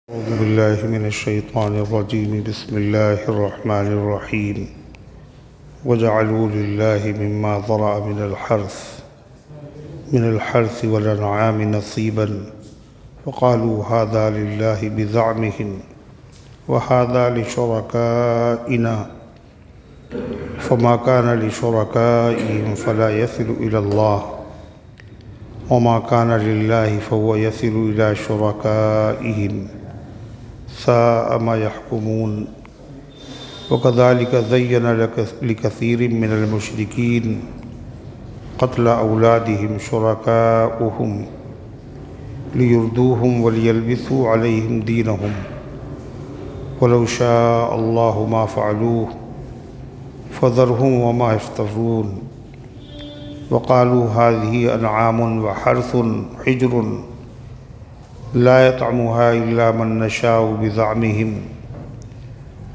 أعوذ بالله من الشيطان الرجيم. بسم الله الرحمن الرحيم. وجعلوا لله مما ذرأ من الحرث والأنعام نصيبا وقالوا هذا لله بزعمهم وهذا لشركائنا فما كان لشركائهم فلا يصل إلى الله وما كان لله فهو يصل إلى شركائهم ساء ما يحكمون. وكذلك زين لكثير من المشركين قتل أولادهم شركاؤهم ليردوهم وليلبسوا عليهم دينهم ولو شاء الله ما فعلوه فذرهم وما يفترون. وقالوا هذه أنعام وحرث حجر لا يطعمها إلا من نشاء بزعمهم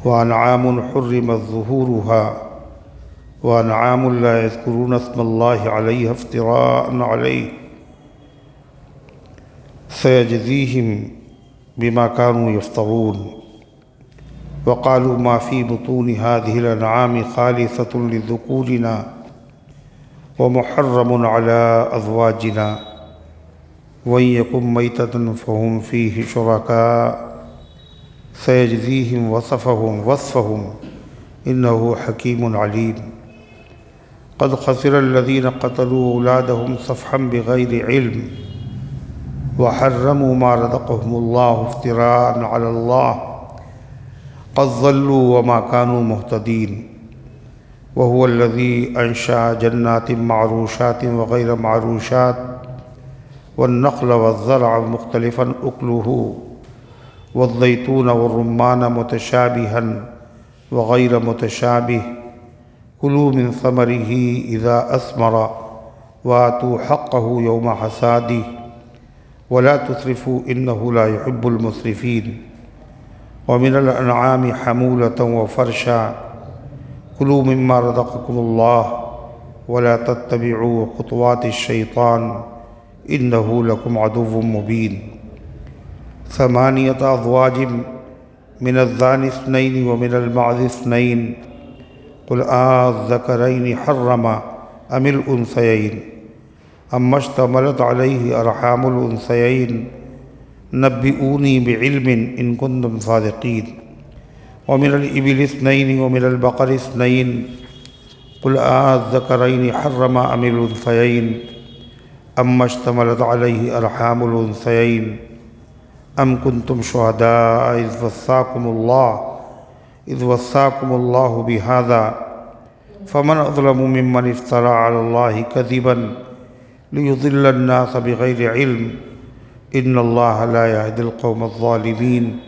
وأنعام حرمت ظهورها وأنعام لا يذكرون اسم الله عليها افتراء عليه سيجزيهم بما كانوا يفترون. وقالوا ما في بطون هذه الأنعام خالصة لذكورنا ومحرم على أزواجنا وإن يكن ميتة فهم فيه شركاء سيجزيهم وصفهم إنه حكيم عليم. قد خسر الذين قتلوا أولادهم صفحا بغير علم وحرموا ما رزقهم الله افتراء على الله قد ضلوا وما كانوا مهتدين. وهو الذي أنشأ جنات معروشات وغير معروشات والنخل والزرع مختلفا أكله والزيتون والرمان متشابها وغير متشابه كلوا من ثمره إذا أثمر وآتوا حقه يوم حصاده ولا تسرفوا إنه لا يحب المسرفين. ومن الأنعام حمولة وفرشا كلوا مما رزقكم الله ولا تتبعوا خطوات الشيطان إنه لكم عدو مبين. 8 أزواج من الذكر اثنين ومن المعز اثنين قل الذكرين حرم أم الأنثيين أما اشتملت عليه أرحام الأنثيين نبئوني بعلم إن كنتم صادقين. ومن الإبل اثنين ومن البقر اثنين قل الذكرين حرم أم الأنثيين أما اشتملت عليه أرحام الأنثيين أم كنتم شهداء إذ وصاكم الله بهذا فمن أظلم ممن افترى على الله كذبا ليضل الناس بغير علم إن الله لا يهدي القوم الظالمين.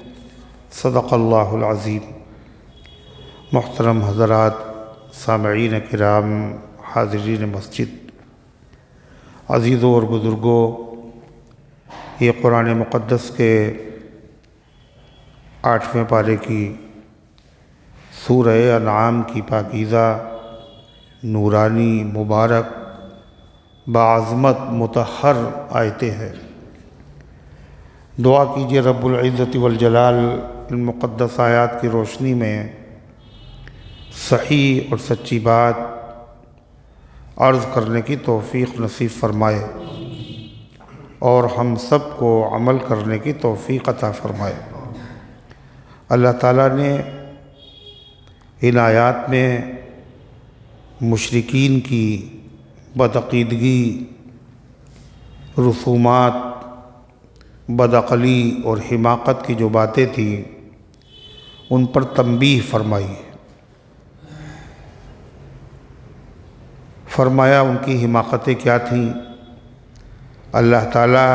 صدق اللہ العظیم. محترم حضرات، سامعین کرام، حاضرین مسجد، عزیزوں اور بزرگوں، یہ قرآن مقدس کے 8ویں پارے کی سورہ انعام کی پاکیزہ، نورانی، مبارک، باعظمت، مطہر آیتیں ہیں. دعا کیجیے رب العزت والجلال ان مقدس آیات کی روشنی میں صحیح اور سچی بات عرض کرنے کی توفیق نصیب فرمائے اور ہم سب کو عمل کرنے کی توفیق عطا فرمائے. اللہ تعالیٰ نے ان آیات میں مشرکین کی بدعقیدگی، رسومات، بدعقلی اور حماقت کی جو باتیں تھیں ان پر تنبیہ فرمائی. فرمایا ان کی حماقتیں کیا تھیں. اللہ تعالیٰ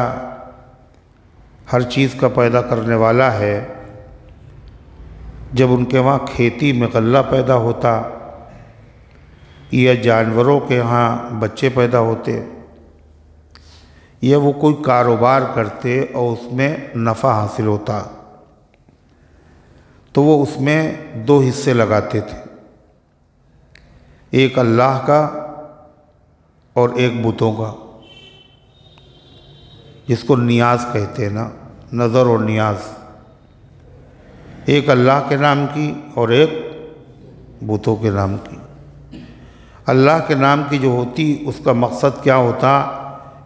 ہر چیز کا پیدا کرنے والا ہے. جب ان کے وہاں کھیتی میں غلہ پیدا ہوتا یا جانوروں کے ہاں بچے پیدا ہوتے یا وہ کوئی کاروبار کرتے اور اس میں نفع حاصل ہوتا تو وہ اس میں 2 حصے لگاتے تھے، ایک اللہ کا اور ایک بتوں کا، جس کو نیاز کہتے ہیں نا، نظر اور نیاز. ایک اللہ کے نام کی اور ایک بتوں کے نام کی۔ اللہ کے نام کی جو ہوتی اس کا مقصد کیا ہوتا؟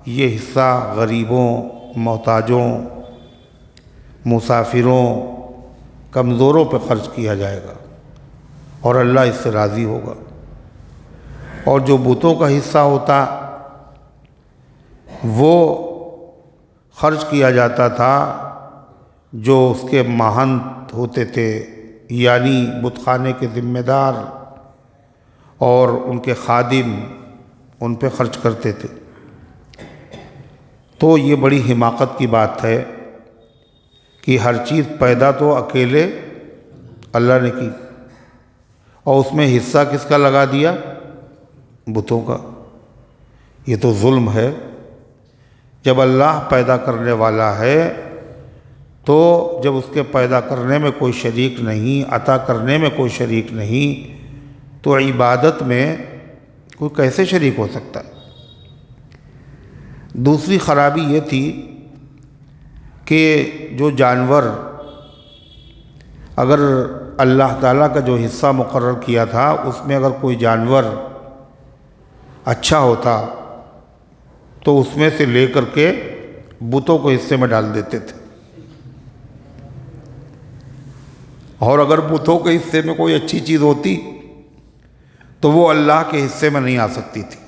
یہ حصہ غریبوں، محتاجوں، مسافروں، کمزوروں پہ خرچ کیا جائے گا اور اللہ اس سے راضی ہوگا۔ اور جو بتوں کا حصہ ہوتا وہ خرچ کیا جاتا تھا جو اس کے مہنت ہوتے تھے، یعنی بت خانے کے ذمہ دار اور ان کے خادم، ان پہ خرچ کرتے تھے۔ تو یہ بڑی حماقت کی بات ہے کہ ہر چیز پیدا تو اکیلے اللہ نے کی اور اس میں حصہ کس کا لگا دیا؟ بتوں کا۔ یہ تو ظلم ہے۔ جب اللہ پیدا کرنے والا ہے تو جب اس کے پیدا کرنے میں کوئی شریک نہیں، عطا کرنے میں کوئی شریک نہیں، تو عبادت میں کوئی کیسے شریک ہو سکتا ہے؟ دوسری خرابی یہ تھی کہ جو جانور، اگر اللہ تعالیٰ کا جو حصہ مقرر کیا تھا اس میں اگر کوئی جانور اچھا ہوتا تو اس میں سے لے کر کے بتوں کو حصے میں ڈال دیتے تھے، اور اگر بتوں کے حصے میں کوئی اچھی چیز ہوتی تو وہ اللہ کے حصے میں نہیں آ سکتی تھی۔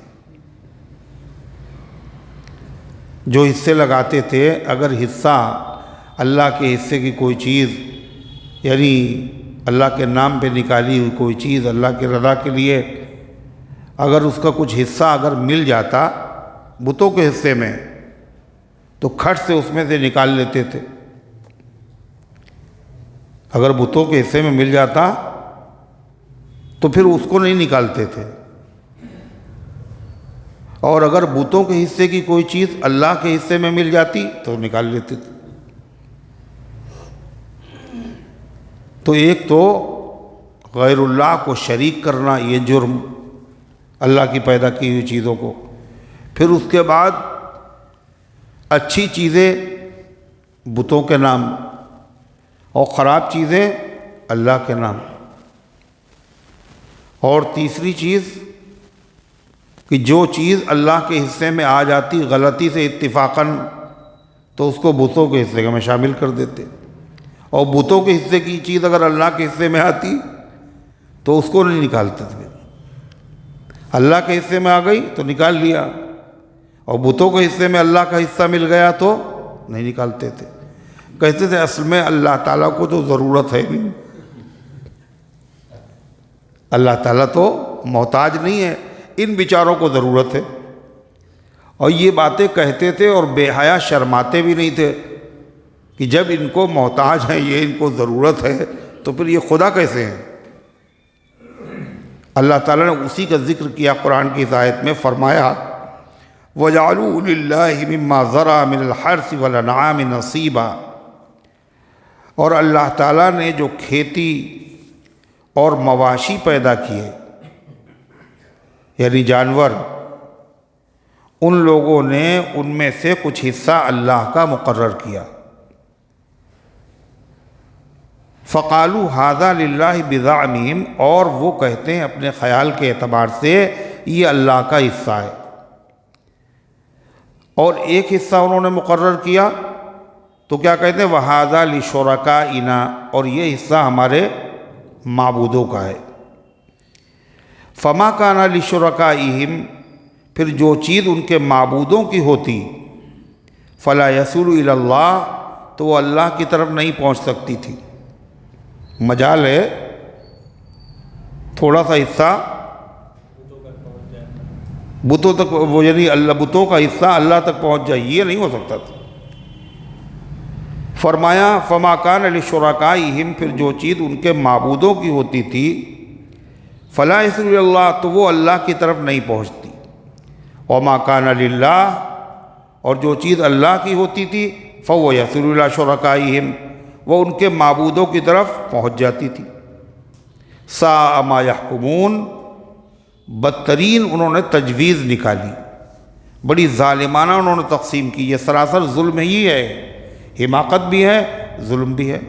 جو حصے لگاتے تھے، اگر حصہ اللہ کے حصے کی کوئی چیز، یعنی اللہ کے نام پہ نکالی ہوئی کوئی چیز اللہ کی رضا کے لیے، اگر اس کا کچھ حصہ اگر مل جاتا بتوں کے حصے میں تو کھٹ سے اس میں سے نکال لیتے تھے۔ اگر بتوں کے حصے میں مل جاتا تو پھر اس کو نہیں نکالتے تھے، اور اگر بتوں کے حصے کی کوئی چیز اللہ کے حصے میں مل جاتی تو نکال لیتے تھے۔ تو ایک تو غیر اللہ کو شریک کرنا، یہ جرم، اللہ کی پیدا کی ہوئی چیزوں کو۔ پھر اس کے بعد اچھی چیزیں بتوں کے نام اور خراب چیزیں اللہ کے نام۔ اور تیسری چیز کہ جو چیز اللہ کے حصے میں آ جاتی غلطی سے اتفاقاً تو اس کو بتوں کے حصے میں شامل کر دیتے، اور بتوں کے حصے کی چیز اگر اللہ کے حصے میں آتی تو اس کو نہیں نکالتے تھے۔ اللہ کے حصے میں آ گئی تو نکال لیا، اور بتوں کے حصے میں اللہ کا حصہ مل گیا تو نہیں نکالتے تھے۔ کہتے تھے اصل میں اللہ تعالیٰ کو تو ضرورت ہے نہیں، اللہ تعالیٰ تو محتاج نہیں ہے، ان بیچاروں کو ضرورت ہے۔ اور یہ باتیں کہتے تھے اور بے حیا شرماتے بھی نہیں تھے کہ جب ان کو محتاج ہیں، یہ ان کو ضرورت ہے، تو پھر یہ خدا کیسے ہیں؟ اللہ تعالیٰ نے اسی کا ذکر کیا قرآن کی اس آیت میں، فرمایا وَجَعَلُوا لِلَّهِ مِمَّا ذَرَعَ مِنَ الْحَرْثِ وَالْأَنْعَامِ نَصِيبًا، اور اللہ تعالیٰ نے جو کھیتی اور مواشی پیدا کیے، یعنی جانور، ان لوگوں نے ان میں سے کچھ حصہ اللہ کا مقرر کیا۔ فَقَالُوا هَذَا لِلَّهِ بِزَعْمِهِمْ، اور وہ کہتے ہیں اپنے خیال کے اعتبار سے یہ اللہ کا حصہ ہے، اور ایک حصہ انہوں نے مقرر کیا تو کیا کہتے ہیں وَهَذَا لِشُرَكَائِنَا، اور یہ حصہ ہمارے معبودوں کا ہے۔ فَمَا كَانَ لِشُرَكَائِهِمْ، پھر جو چیز ان کے معبودوں کی ہوتی، فَلَا يَصِلُ إِلَى اللَّهِ، تو وہ اللہ کی طرف نہیں پہنچ سکتی تھی۔ مجال ہے تھوڑا سا حصہ بتوں تک، وہ یعنی اللہ بتوں کا حصہ اللہ تک پہنچ جائے، یہ نہیں ہو سکتا تھا۔ فرمایا فما کان لشرکائہم، پھر جو چیز ان کے معبودوں کی ہوتی تھی، فلا یصل الی اللہ، تو وہ اللہ کی طرف نہیں پہنچتی۔ وما کان للہ، اور جو چیز اللہ کی ہوتی تھی، فهو یصل الی شرکائہم، وہ ان کے معبودوں کی طرف پہنچ جاتی تھی۔ ساء ما یحکمون، بدترین انہوں نے تجویز نکالی، بڑی ظالمانہ انہوں نے تقسیم کی۔ یہ سراسر ظلم ہی ہے، حماقت بھی ہے، ظلم بھی ہے،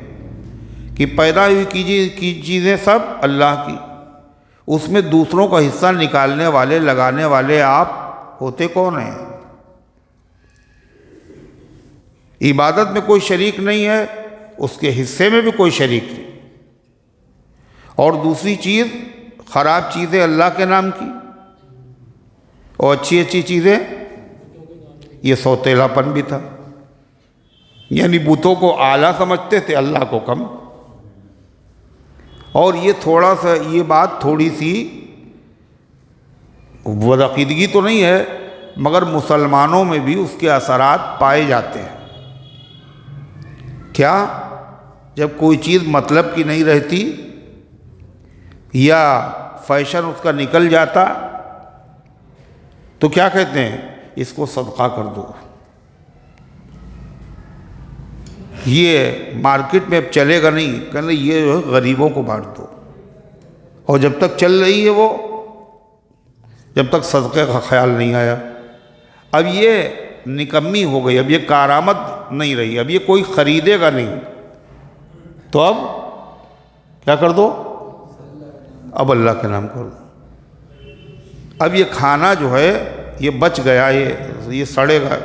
کہ پیدا ہوئی کی چیزیں سب اللہ کی، اس میں دوسروں کا حصہ نکالنے والے لگانے والے آپ ہوتے کون ہیں؟ عبادت میں کوئی شریک نہیں ہے، اس کے حصے میں بھی کوئی شریک نہیں۔ اور دوسری چیز، خراب چیزیں اللہ کے نام کی اور اچھی اچھی چیزیں، یہ سوتیلا پن بھی تھا، یعنی بتوں کو اعلیٰ سمجھتے تھے، اللہ کو کم۔ اور یہ تھوڑا سا، یہ بات تھوڑی سی بدعقیدگی تو نہیں ہے، مگر مسلمانوں میں بھی اس کے اثرات پائے جاتے ہیں۔ کیا؟ جب کوئی چیز مطلب کی نہیں رہتی یا فیشن اس کا نکل جاتا تو کیا کہتے ہیں؟ اس کو صدقہ کر دو، یہ مارکیٹ میں اب چلے گا نہیں، کہنے یہ غریبوں کو بانٹ دو۔ اور جب تک چل رہی ہے وہ، جب تک صدقے کا خیال نہیں آیا، اب یہ نکمی ہو گئی، اب یہ کارآمد نہیں رہی، اب یہ کوئی خریدے گا نہیں، تو اب کیا کر دو؟ اب اللہ کے نام کر دو۔ اب یہ کھانا جو ہے یہ بچ گیا، یہ سڑے گا،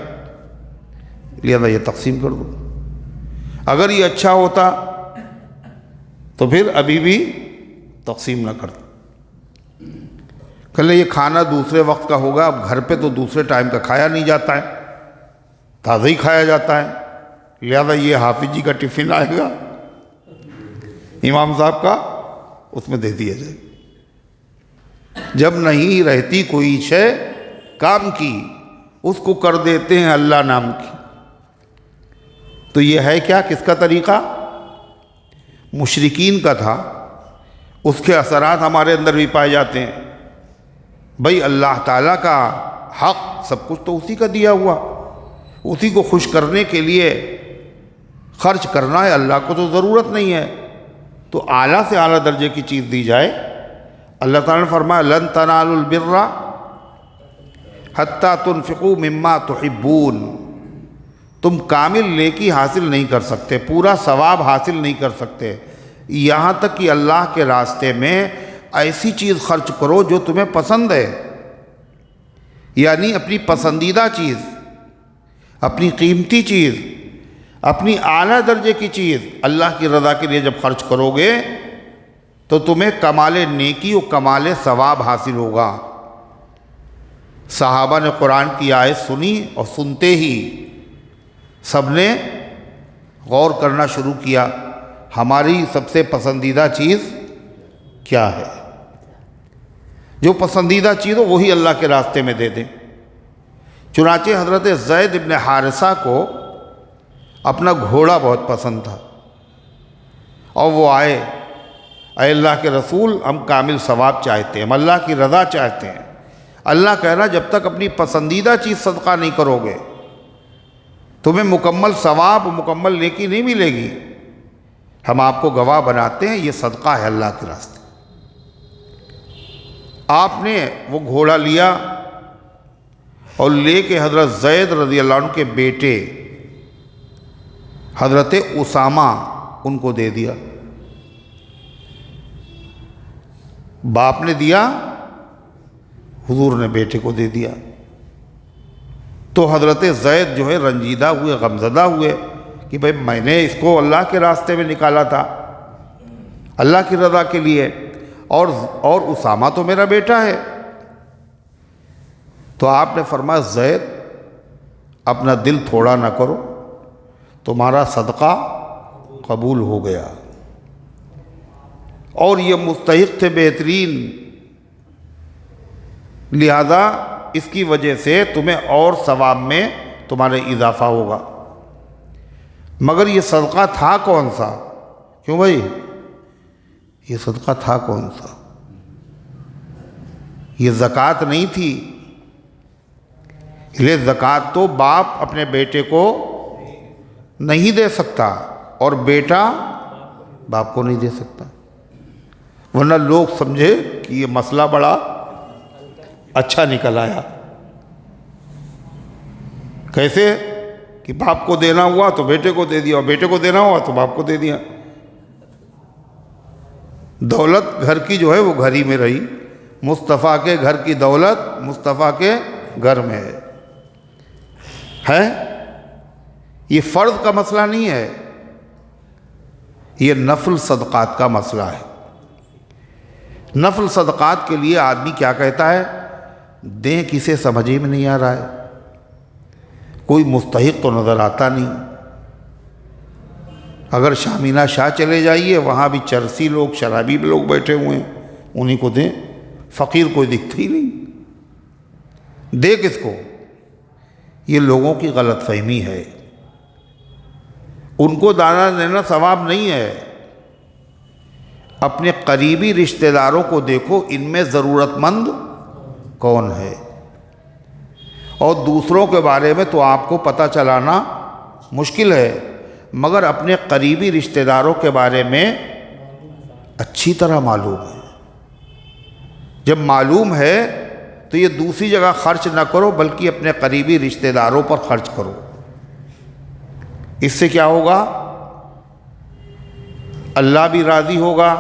لہذا یہ تقسیم کر دو۔ اگر یہ اچھا ہوتا تو پھر ابھی بھی تقسیم نہ کرتا۔ کل یہ کھانا دوسرے وقت کا ہوگا، اب گھر پہ تو دوسرے ٹائم کا کھایا نہیں جاتا ہے، تازہ ہی کھایا جاتا ہے، لہذا یہ حافظ جی کا ٹفن آئے گا، امام صاحب کا، اس میں دے دیا جائے۔ جب نہیں رہتی کوئی شے کام کی، اس کو کر دیتے ہیں اللہ نام کی۔ تو یہ ہے کیا؟ کس کا طریقہ؟ مشرکین کا تھا، اس کے اثرات ہمارے اندر بھی پائے جاتے ہیں۔ بھئی اللہ تعالیٰ کا حق سب کچھ تو اسی کا دیا ہوا، اسی کو خوش کرنے کے لیے خرچ کرنا ہے، اللہ کو تو ضرورت نہیں ہے، تو اعلیٰ سے اعلیٰ درجے کی چیز دی جائے۔ اللہ تعالیٰ نے فرمایا لن تنالوا البر حتی تنفقوا مما تحبون، تم کامل نیکی حاصل نہیں کر سکتے، پورا ثواب حاصل نہیں کر سکتے، یہاں تک کہ اللہ کے راستے میں ایسی چیز خرچ کرو جو تمہیں پسند ہے، یعنی اپنی پسندیدہ چیز، اپنی قیمتی چیز، اپنی اعلیٰ درجے کی چیز اللہ کی رضا کے لیے جب خرچ کرو گے تو تمہیں کمال نیکی و کمال ثواب حاصل ہوگا۔ صحابہ نے قرآن کی آیت سنی اور سنتے ہی سب نے غور کرنا شروع کیا، ہماری سب سے پسندیدہ چیز کیا ہے؟ جو پسندیدہ چیز ہو وہی اللہ کے راستے میں دے دیں۔ چنانچہ حضرت زید بن حارثہ کو اپنا گھوڑا بہت پسند تھا، اور وہ آئے، اے اللہ کے رسول، ہم کامل ثواب چاہتے ہیں، ہم اللہ کی رضا چاہتے ہیں۔ اللہ کہہ رہا جب تک اپنی پسندیدہ چیز صدقہ نہیں کرو گے تمہیں مکمل ثواب، مکمل نیکی نہیں ملے گی۔ ہم آپ کو گواہ بناتے ہیں یہ صدقہ ہے اللہ کے راستے۔ آپ نے وہ گھوڑا لیا اور لے کے حضرت زید رضی اللہ عنہ کے بیٹے حضرت اسامہ ان کو دے دیا۔ باپ نے دیا، حضور نے بیٹے کو دے دیا۔ تو حضرت زید جو ہے رنجیدہ ہوئے، غمزدہ ہوئے کہ بھئی میں نے اس کو اللہ کے راستے میں نکالا تھا، اللہ کی رضا کے لیے، اور اسامہ تو میرا بیٹا ہے۔ تو آپ نے فرمایا زید اپنا دل تھوڑا نہ کرو، تمہارا صدقہ قبول ہو گیا، اور یہ مستحق تھے بہترین، لہذا اس کی وجہ سے تمہیں اور ثواب میں تمہارے اضافہ ہوگا۔ مگر یہ صدقہ تھا کون سا؟ کیوں بھائی؟ یہ صدقہ تھا کون سا؟ یہ زکوٰۃ نہیں تھی۔ یہ زکوٰۃ تو باپ اپنے بیٹے کو نہیں دے سکتا، اور بیٹا باپ کو نہیں دے سکتا، ورنہ لوگ سمجھے کہ یہ مسئلہ بڑا اچھا نکل آیا۔ کیسے کہ باپ کو دینا ہوا تو بیٹے کو دے دیا، اور بیٹے کو دینا ہوا تو باپ کو دے دیا۔ دولت گھر کی جو ہے وہ گھر ہی میں رہی، مصطفیٰ کے گھر کی دولت مصطفیٰ کے گھر میں ہے۔ یہ فرض کا مسئلہ نہیں ہے، یہ نفل صدقات کا مسئلہ ہے۔ نفل صدقات کے لیے آدمی کیا کہتا ہے؟ دیں کسے سمجھ میں نہیں آ رہا ہے، کوئی مستحق تو نظر آتا نہیں۔ اگر شامینہ شاہ چلے جائیے، وہاں بھی چرسی لوگ، شرابی لوگ بیٹھے ہوئے ہیں، انہی کو دیں، فقیر کوئی دکھتا ہی نہیں، دے کس کو؟ یہ لوگوں کی غلط فہمی ہے۔ ان کو دانا دینا ثواب نہیں ہے۔ اپنے قریبی رشتہ داروں کو دیکھو، ان میں ضرورت مند کون ہے، اور دوسروں کے بارے میں تو آپ کو پتہ چلانا مشکل ہے، مگر اپنے قریبی رشتہ داروں کے بارے میں اچھی طرح معلوم ہے۔ جب معلوم ہے تو یہ دوسری جگہ خرچ نہ کرو، بلکہ اپنے قریبی رشتہ داروں پر خرچ کرو۔ اس سے کیا ہوگا؟ اللہ بھی راضی ہوگا،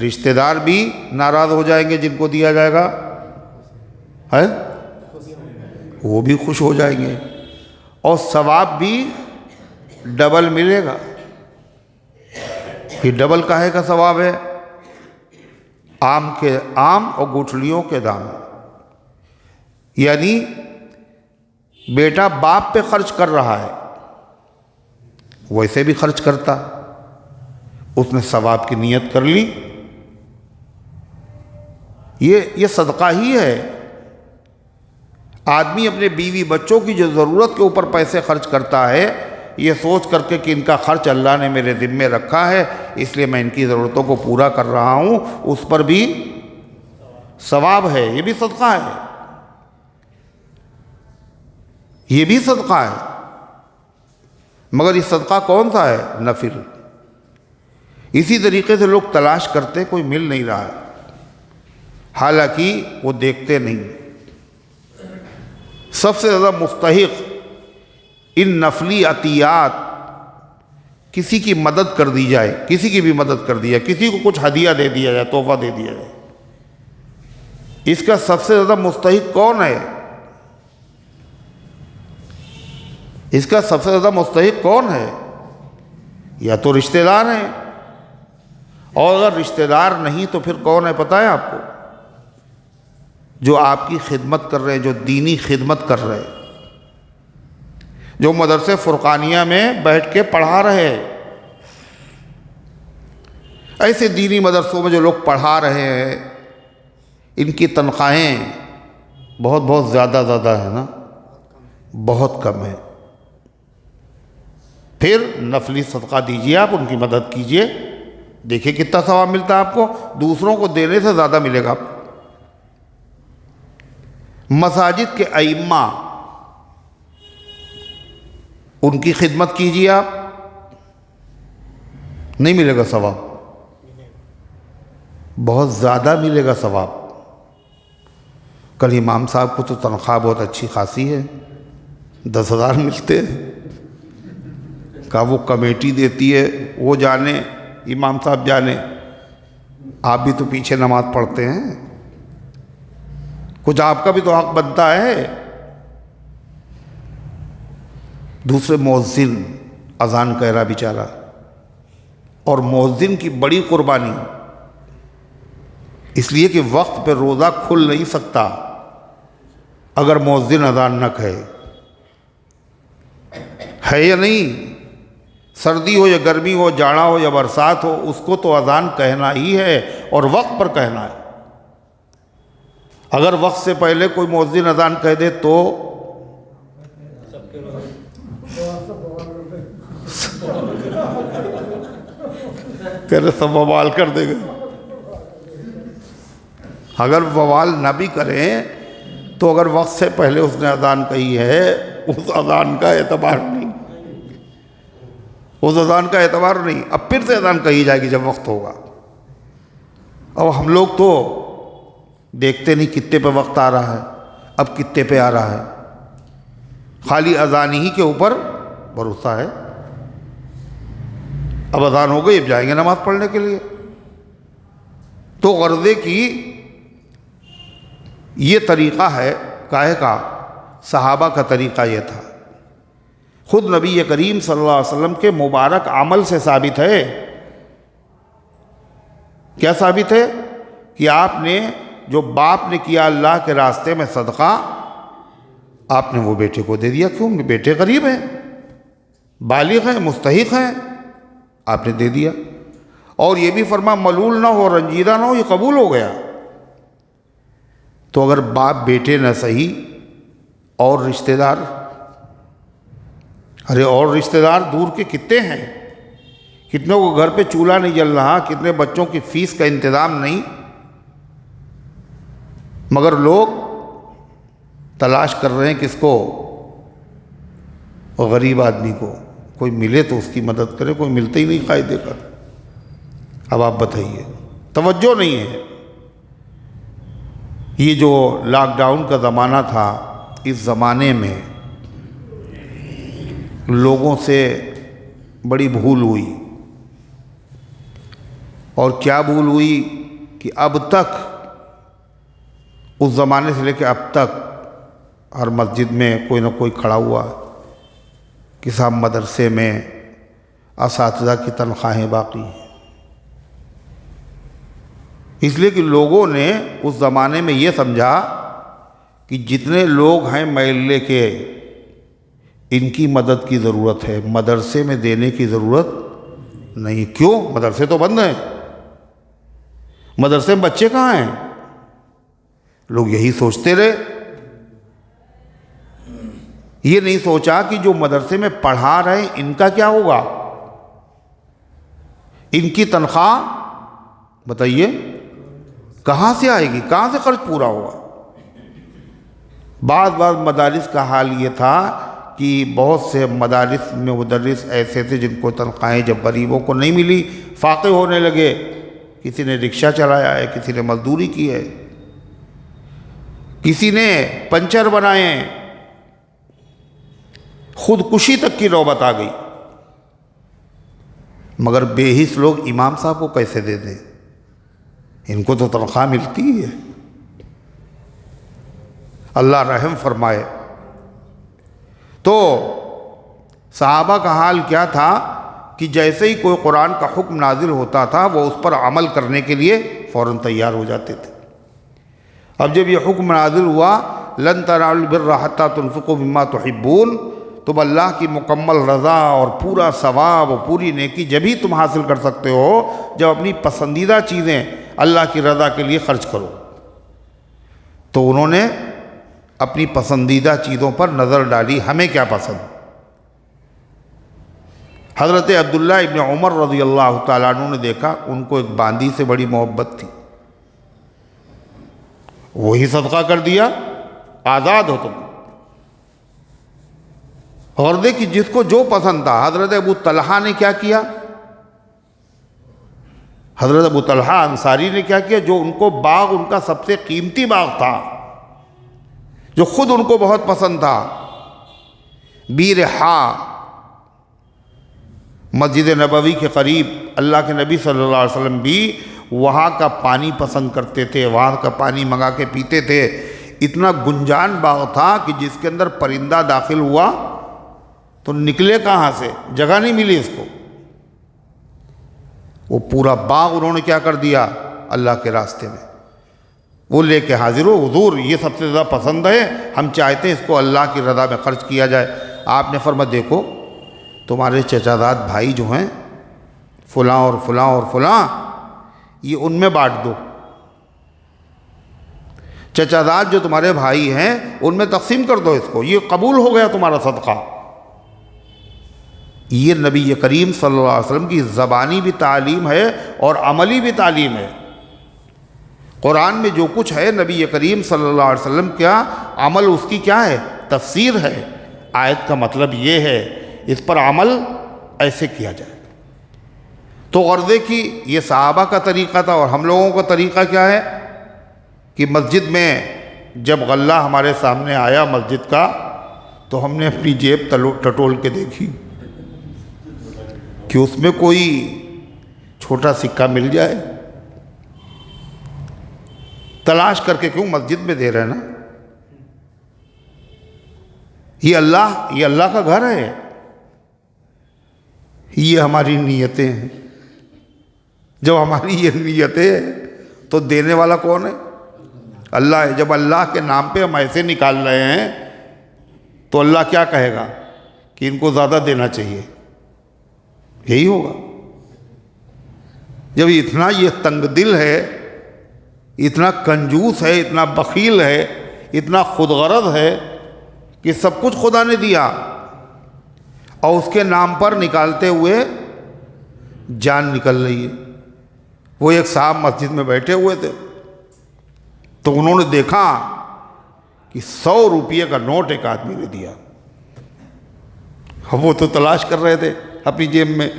رشتہ دار بھی ناراض ہو جائیں گے، جن کو دیا جائے گا ہے وہ بھی خوش ہو جائیں گے، اور ثواب بھی ڈبل ملے گا۔ یہ ڈبل کاہے کا ثواب ہے؟ آم اور گٹھلیوں کے دام، یعنی بیٹا باپ پہ خرچ کر رہا ہے، ویسے بھی خرچ کرتا، اس نے ثواب کی نیت کر لی، یہ صدقہ ہی ہے۔ آدمی اپنے بیوی بچوں کی جو ضرورت کے اوپر پیسے خرچ کرتا ہے، یہ سوچ کر کے کہ ان کا خرچ اللہ نے میرے ذمے رکھا ہے، اس لیے میں ان کی ضرورتوں کو پورا کر رہا ہوں، اس پر بھی ثواب ہے، یہ بھی صدقہ ہے، یہ بھی صدقہ ہے، مگر یہ صدقہ کون سا ہے؟ نفل۔ اسی طریقے سے لوگ تلاش کرتے، کوئی مل نہیں رہا ہے، حالانکہ وہ دیکھتے نہیں۔ سب سے زیادہ مستحق ان نفلی عطیات، کسی کی مدد کر دی جائے، کسی کی بھی مدد کر دی جائے، کسی کو کچھ ہدیہ دے دیا جائے، تحفہ دے دیا جائے، اس کا سب سے زیادہ مستحق کون ہے؟ اس کا سب سے زیادہ مستحق کون ہے؟ یا تو رشتہ دار ہیں، اور اگر رشتہ دار نہیں تو پھر کون ہے پتہ ہے آپ کو؟ جو آپ کی خدمت کر رہے ہیں، جو دینی خدمت کر رہے ہیں، جو مدرسے فرقانیہ میں بیٹھ کے پڑھا رہے ہیں۔ ایسے دینی مدرسوں میں جو لوگ پڑھا رہے ہیں، ان کی تنخواہیں بہت زیادہ ہے نا، بہت کم ہے۔ پھر نفلی صدقہ دیجیے، آپ ان کی مدد کیجیے، دیکھیں کتنا ثواب ملتا ہے آپ کو، دوسروں کو دینے سے زیادہ ملے گا آپ کو۔ مساجد کے ائمہ، ان کی خدمت کیجیے آپ، نہیں ملے گا ثواب، بہت زیادہ ملے گا ثواب۔ کل امام صاحب کو تو تنخواہ بہت اچھی خاصی ہے، 10,000 ملتے ہیں، کہا وہ کمیٹی دیتی ہے، وہ جانے، امام صاحب جانے، آپ بھی تو پیچھے نماز پڑھتے ہیں، کچھ آپ کا بھی تو حق بنتا ہے۔ دوسرے مؤذن اذان کہہ رہا بیچارہ، اور مؤذن کی بڑی قربانی، اس لیے کہ وقت پہ روزہ کھل نہیں سکتا اگر مؤذن اذان نہ کہے، ہے یا نہیں؟ سردی ہو یا گرمی ہو، جاڑا ہو یا برسات ہو، اس کو تو اذان کہنا ہی ہے، اور وقت پر کہنا ہے۔ اگر وقت سے پہلے کوئی مؤذن اذان کہہ دے تو کہتے سب بوال کر دے گا۔ اگر بوال نہ بھی کریں تو اگر وقت سے پہلے اس نے اذان کہی ہے، اس اذان کا اعتبار نہیں، اس اذان کا اعتبار نہیں۔ اب پھر سے اذان کہی جائے گی جب وقت ہوگا۔ اور ہم لوگ تو دیکھتے نہیں کتنے پہ وقت آ رہا ہے، اب کتنے پہ آ رہا ہے، خالی اذان ہی کے اوپر بھروسہ ہے۔ اب اذان ہو گئی، اب جائیں گے نماز پڑھنے کے لیے، تو غرضے کی یہ طریقہ ہے کاہے کا؟ صحابہ کا طریقہ یہ تھا. خود نبی کریم صلی اللہ علیہ وسلم کے مبارک عمل سے ثابت ہے. کیا ثابت ہے؟ کہ آپ نے جو باپ نے کیا اللہ کے راستے میں صدقہ، آپ نے وہ بیٹے کو دے دیا. کیوں؟ بیٹے غریب ہیں، بالغ ہیں، مستحق ہیں، آپ نے دے دیا. اور یہ بھی فرما ملول نہ ہو، رنجیدہ نہ ہو، یہ قبول ہو گیا. تو اگر باپ بیٹے نہ صحیح اور رشتہ دار، ارے اور رشتہ دار دور کے کتنے ہیں، کتنوں کو گھر پہ چولہا نہیں جل رہا، کتنے بچوں کی فیس کا انتظام نہیں، مگر لوگ تلاش کر رہے ہیں کس کو؟ غریب آدمی کو. کوئی ملے تو اس کی مدد کرے، کوئی ملتا ہی نہیں قاعدے کا. اب آپ بتائیے، توجہ نہیں ہے. یہ جو لاک ڈاؤن کا زمانہ تھا، اس زمانے میں لوگوں سے بڑی بھول ہوئی. اور کیا بھول ہوئی؟ کہ اب تک، اس زمانے سے لے کے اب تک، ہر مسجد میں کوئی نہ کوئی کھڑا ہوا کہ صاحب مدرسے میں اساتذہ کی تنخواہیں باقی ہیں. اس لیے کہ لوگوں نے اس زمانے میں یہ سمجھا کہ جتنے لوگ ہیں محلے کے، ان کی مدد کی ضرورت ہے، مدرسے میں دینے کی ضرورت نہیں. کیوں؟ مدرسے تو بند ہیں، مدرسے میں بچے کہاں ہیں؟ لوگ یہی سوچتے رہے. یہ نہیں سوچا کہ جو مدرسے میں پڑھا رہے ہیں ان کا کیا ہوگا، ان کی تنخواہ بتائیے کہاں سے آئے گی، کہاں سے خرچ پورا ہوگا. بعض مدارس کا حال یہ تھا کہ بہت سے مدارس میں مدرس ایسے تھے جن کو تنخواہیں جب غریبوں کو نہیں ملی فاقے ہونے لگے. کسی نے رکشہ چلایا ہے، کسی نے مزدوری کی ہے، کسی نے پنچر بنائے ہیں، خودکشی تک کی نوبت آ گئی. مگر بے حس لوگ امام صاحب کو کیسے دے دیں؟ ان کو تو تنخواہ ملتی ہے. اللہ رحم فرمائے. تو صحابہ کا حال کیا تھا کہ جیسے ہی کوئی قرآن کا حکم نازل ہوتا تھا وہ اس پر عمل کرنے کے لیے فوراً تیار ہو جاتے تھے. اب جب یہ حکم نازل ہوا لن تنالوا البر حتی تنفقوا مما تحبون، تم اللہ کی مکمل رضا اور پورا ثواب اور پوری نیکی جبھی تم حاصل کر سکتے ہو جب اپنی پسندیدہ چیزیں اللہ کی رضا کے لیے خرچ کرو. تو انہوں نے اپنی پسندیدہ چیزوں پر نظر ڈالی، ہمیں کیا پسند. حضرت عبداللہ ابن عمر رضی اللہ تعالیٰ عنہ نے دیکھا ان کو ایک باندی سے بڑی محبت تھی، وہی صدقہ کر دیا، آزاد ہو تم. اور دیکھ جس کو جو پسند تھا. حضرت ابو طلحہ نے کیا کیا؟ حضرت ابو طلحہ انصاری نے کیا کیا؟ جو ان کو باغ، ان کا سب سے قیمتی باغ تھا، جو خود ان کو بہت پسند تھا، بیرحا، مسجد نبوی کے قریب، اللہ کے نبی صلی اللہ علیہ وسلم بھی وہاں کا پانی پسند کرتے تھے، وہاں کا پانی منگا کے پیتے تھے. اتنا گنجان باغ تھا کہ جس کے اندر پرندہ داخل ہوا تو نکلے کہاں سے، جگہ نہیں ملی اس کو. وہ پورا باغ انہوں نے کیا کر دیا اللہ کے راستے میں. وہ لے کے حاضر ہو، حضور یہ سب سے زیادہ پسند ہے، ہم چاہتے ہیں اس کو اللہ کی رضا میں خرچ کیا جائے. آپ نے فرمایا دیکھو تمہارے چچا زاد بھائی جو ہیں فلاں اور فلاں اور فلاں، یہ ان میں بانٹ دو. چچا زاد جو تمہارے بھائی ہیں ان میں تقسیم کر دو اس کو، یہ قبول ہو گیا تمہارا صدقہ. یہ نبی کریم صلی اللہ علیہ وسلم کی زبانی بھی تعلیم ہے اور عملی بھی تعلیم ہے. قرآن میں جو کچھ ہے نبی کریم صلی اللہ علیہ وسلم کیا عمل، اس کی کیا ہے؟ تفسیر ہے. آیت کا مطلب یہ ہے اس پر عمل ایسے کیا جائے. تو غرضے کی یہ صحابہ کا طریقہ تھا. اور ہم لوگوں کا طریقہ کیا ہے کہ مسجد میں جب غلہ ہمارے سامنے آیا مسجد کا تو ہم نے اپنی جیب ٹٹول کے دیکھی کہ اس میں کوئی چھوٹا سکہ مل جائے. تلاش کر کے کیوں مسجد میں دے رہے ہیں نا. یہ اللہ کا گھر ہے. یہ ہماری نیتیں ہیں. جب ہماری یہ نیتیں ہیں تو دینے والا کون ہے؟ اللہ ہے. جب اللہ کے نام پہ ہم ایسے نکال رہے ہیں تو اللہ کیا کہے گا کہ ان کو زیادہ دینا چاہیے. یہی ہوگا. جب اتنا یہ تنگ دل ہے، اتنا کنجوس ہے، اتنا بخیل ہے، اتنا خود غرض ہے کہ سب کچھ خدا نے دیا اور اس کے نام پر نکالتے ہوئے جان نکل رہی ہے. وہ ایک صاحب مسجد میں بیٹھے ہوئے تھے تو انہوں نے دیکھا کہ 100 روپے کا نوٹ ایک آدمی نے دیا. وہ تو تلاش کر رہے تھے اپنی جیب میں.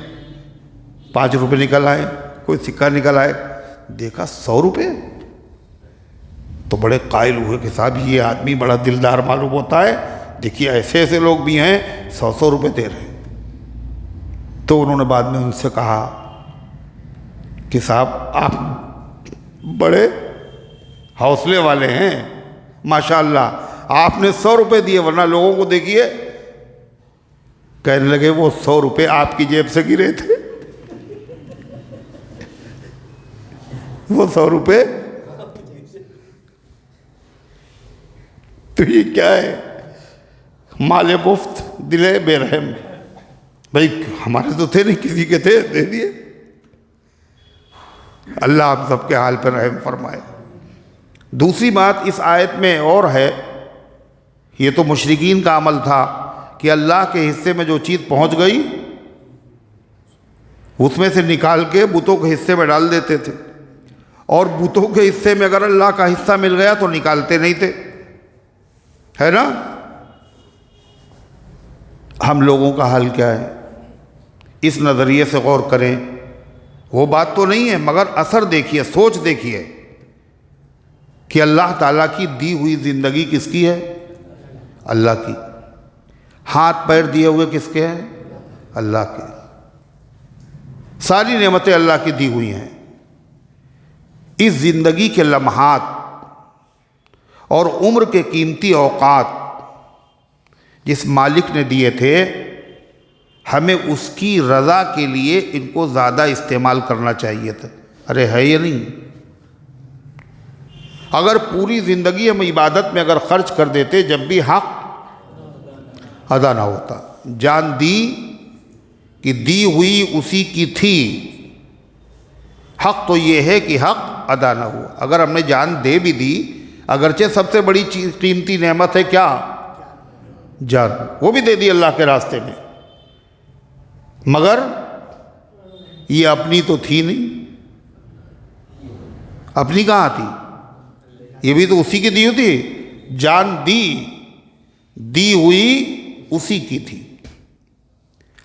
5 روپے نکل آئے، کوئی سکہ نکل آئے، دیکھا 100 روپے. تو بڑے قائل ہوئے کہ صاحب یہ آدمی بڑا دلدار معلوم ہوتا ہے، دیکھیے ایسے ایسے لوگ بھی ہیں 100 روپے دے رہے ہیں. تو انہوں نے بعد میں ان سے کہا کہ صاحب آپ بڑے حوصلے والے ہیں، ماشاءاللہ آپ نے 100 روپے دیے، ورنہ لوگوں کو دیکھیے کہنے لگے وہ 100 روپے آپ کی جیب سے گرے تھے. وہ 100 روپے تو یہ کیا ہے؟ مال مفت، دل بے رحم. بھائی ہمارے تو تھے نہیں، کسی کے تھے، دے دیے. اللہ ہم سب کے حال پر رحم فرمائے. دوسری بات اس آیت میں اور ہے، یہ تو مشرکین کا عمل تھا کہ اللہ کے حصے میں جو چیز پہنچ گئی اس میں سے نکال کے بتوں کے حصے میں ڈال دیتے تھے، اور بتوں کے حصے میں اگر اللہ کا حصہ مل گیا تو نکالتے نہیں تھے، ہے نا. ہم لوگوں کا حال کیا ہے؟ اس نظریے سے غور کریں. وہ بات تو نہیں ہے، مگر اثر دیکھیے، سوچ دیکھیے کہ اللہ تعالیٰ کی دی ہوئی زندگی کس کی ہے؟ اللہ کی. ہاتھ پیر دیے ہوئے کس کے ہیں؟ اللہ کے. ساری نعمتیں اللہ کی دی ہوئی ہیں. اس زندگی کے لمحات اور عمر کے قیمتی اوقات جس مالک نے دیے تھے، ہمیں اس کی رضا کے لیے ان کو زیادہ استعمال کرنا چاہیے تھا. ارے ہے یہ نہیں؟ اگر پوری زندگی ہم عبادت میں اگر خرچ کر دیتے جب بھی حق ادا نہ ہوتا. جان دی کہ دی ہوئی اسی کی تھی. حق تو یہ ہے کہ حق ادا نہ ہوا. اگر ہم نے جان دے بھی دی، اگرچہ سب سے بڑی چیز قیمتی نعمت ہے کیا؟ جان. وہ بھی دے دی اللہ کے راستے میں، مگر یہ اپنی تو تھی نہیں. اپنی کہاں تھی؟ یہ بھی تو اسی کی دی ہوئی تھی. جان دی ہوئی اسی کی تھی.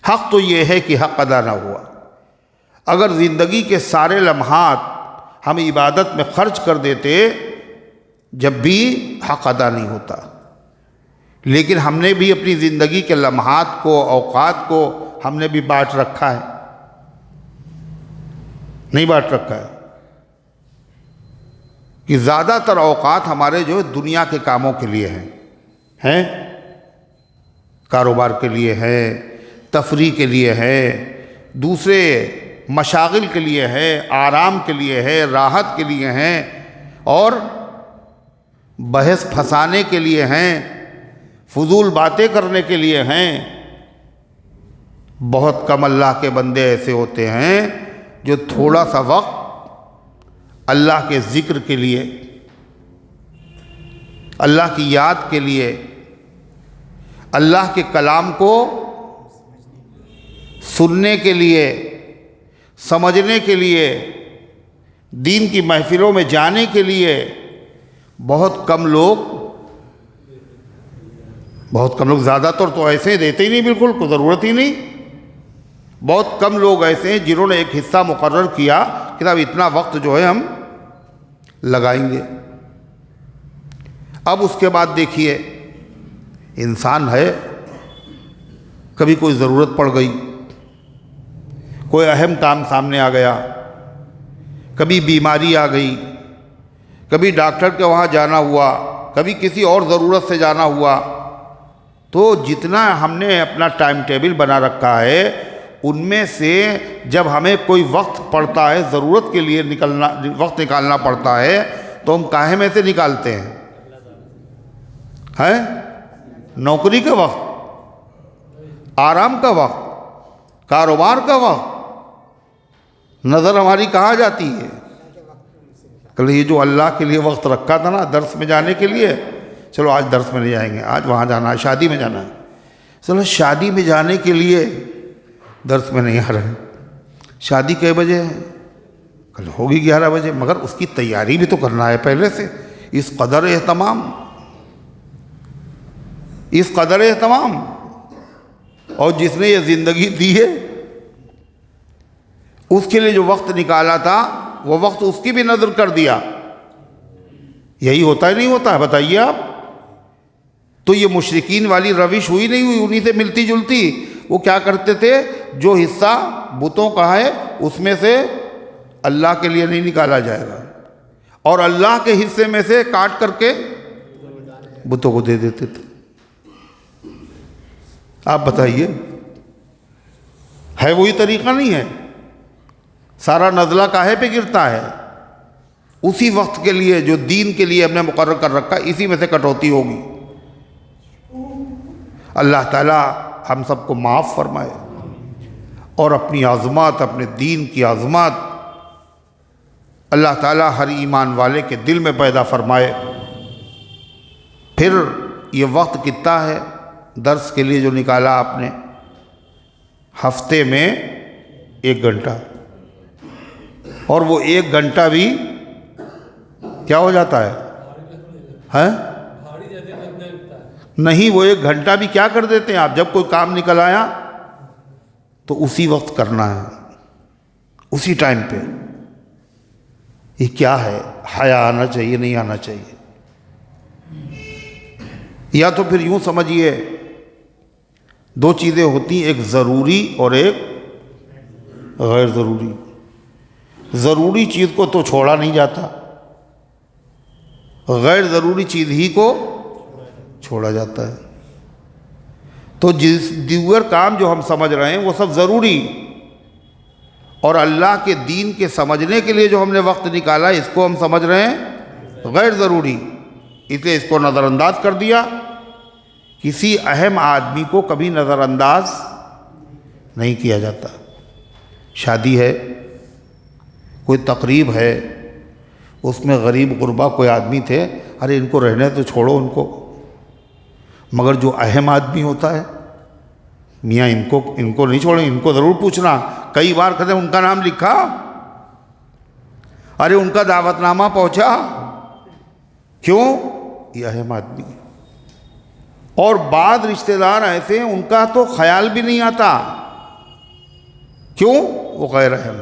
حق تو یہ ہے کہ حق ادا نہ ہوا. اگر زندگی کے سارے لمحات ہم عبادت میں خرچ کر دیتے جب بھی حق ادا نہیں ہوتا. لیکن ہم نے بھی اپنی زندگی کے لمحات کو، اوقات کو ہم نے بھی بانٹ رکھا ہے. نہیں بانٹ رکھا ہے کہ زیادہ تر اوقات ہمارے جو دنیا کے کاموں کے لیے ہیں، کاروبار کے لیے ہے، تفریح کے لیے ہے، دوسرے مشاغل کے لیے ہے، آرام کے لیے ہے، راحت کے لیے ہیں، اور بحث پھنسانے کے لیے ہیں، فضول باتیں کرنے کے لیے ہیں. بہت کم اللہ کے بندے ایسے ہوتے ہیں جو تھوڑا سا وقت اللہ کے ذکر کے لیے، اللہ کی یاد کے لیے، اللہ کے کلام کو سننے کے لیے، سمجھنے کے لیے، دین کی محفلوں میں جانے کے لیے بہت کم لوگ، زیادہ تر تو ایسے ہی دیتے ہی نہیں، بالکل کوئی ضرورت ہی نہیں. بہت کم لوگ ایسے ہیں جنہوں نے ایک حصہ مقرر کیا کہ اب اتنا وقت جو ہے ہم لگائیں گے. اب اس کے بعد دیکھیے، انسان ہے، کبھی کوئی ضرورت پڑ گئی، کوئی اہم کام سامنے آ گیا، کبھی بیماری آ گئی، کبھی ڈاکٹر کے وہاں جانا ہوا، کبھی کسی اور ضرورت سے جانا ہوا، تو جتنا ہم نے اپنا ٹائم ٹیبل بنا رکھا ہے ان میں سے جب ہمیں کوئی وقت پڑتا ہے، ضرورت کے لیے وقت نکالنا پڑتا ہے، تو ہم کاہے میں سے نکالتے ہیں؟ نوکری کا وقت، آرام کا وقت، کاروبار کا وقت، نظر ہماری کہاں جاتی ہے؟ کہ یہ جو اللہ کے لیے وقت رکھا تھا نا درس میں جانے کے لیے، چلو آج درس میں نہیں جائیں گے، آج وہاں جانا ہے، شادی میں جانا ہے، چلو شادی میں جانے کے لیے درس میں نہیں آ رہے۔ شادی کئے بجے ہے؟ کل ہوگی 11 بجے، مگر اس کی تیاری بھی تو کرنا ہے پہلے سے۔ اس قدر اہتمام، اور جس نے یہ زندگی دی ہے اس کے لیے جو وقت نکالا تھا وہ وقت اس کی بھی نظر کر دیا۔ یہی ہوتا ہے نہیں ہوتا ہے؟ بتائیے آپ۔ تو یہ مشرکین والی روش ہوئی نہیں ہوئی؟ انہی سے ملتی جلتی۔ وہ کیا کرتے تھے؟ جو حصہ بتوں کا ہے اس میں سے اللہ کے لیے نہیں نکالا جائے گا، اور اللہ کے حصے میں سے کاٹ کر کے بتوں کو دے دیتے تھے۔ آپ بتائیے، ہے وہی طریقہ نہیں ہے؟ سارا نزلہ کاہے پہ گرتا ہے؟ اسی وقت کے لیے جو دین کے لیے ہم نے مقرر کر رکھا، اسی میں سے کٹوتی ہوگی۔ اللہ تعالیٰ ہم سب کو معاف فرمائے اور اپنی عظمت، اپنے دین کی عظمت اللہ تعالیٰ ہر ایمان والے کے دل میں پیدا فرمائے۔ پھر یہ وقت کتنا ہے درس کے لیے جو نکالا آپ نے؟ ہفتے میں 1 گھنٹہ، اور وہ 1 گھنٹہ بھی کیا ہو جاتا ہے؟ نہیں، وہ 1 گھنٹہ بھی کیا کر دیتے ہیں آپ؟ جب کوئی کام نکل آیا تو اسی وقت کرنا ہے، اسی ٹائم پہ۔ یہ کیا ہے؟ حیا آنا چاہیے، نہیں آنا چاہیے؟ یا تو پھر یوں سمجھیے 2 چیزیں ہوتی ہیں، ایک ضروری اور ایک غیر ضروری۔ ضروری چیز کو تو چھوڑا نہیں جاتا، غیر ضروری چیز ہی کو چھوڑا جاتا ہے۔ تو دیگر کام جو ہم سمجھ رہے ہیں وہ سب ضروری، اور اللہ کے دین کے سمجھنے کے لیے جو ہم نے وقت نکالا اس کو ہم سمجھ رہے ہیں غیر ضروری، اس لیے اس کو نظر انداز کر دیا۔ کسی اہم آدمی کو کبھی نظر انداز نہیں کیا جاتا۔ شادی ہے، کوئی تقریب ہے، اس میں غریب غربا کوئی آدمی تھے، ارے ان کو رہنے تو چھوڑو ان کو، مگر جو اہم آدمی ہوتا ہے میاں ان کو نہیں چھوڑیں، ان کو ضرور پوچھنا۔ کئی بار کہتے ہیں ان کا نام لکھا، ارے ان کا دعوت نامہ پہنچا، کیوں؟ یہ اہم آدمی۔ اور بعض رشتہ دار ایسے ہیں ان کا تو خیال بھی نہیں آتا، کیوں؟ وہ غیر اہم۔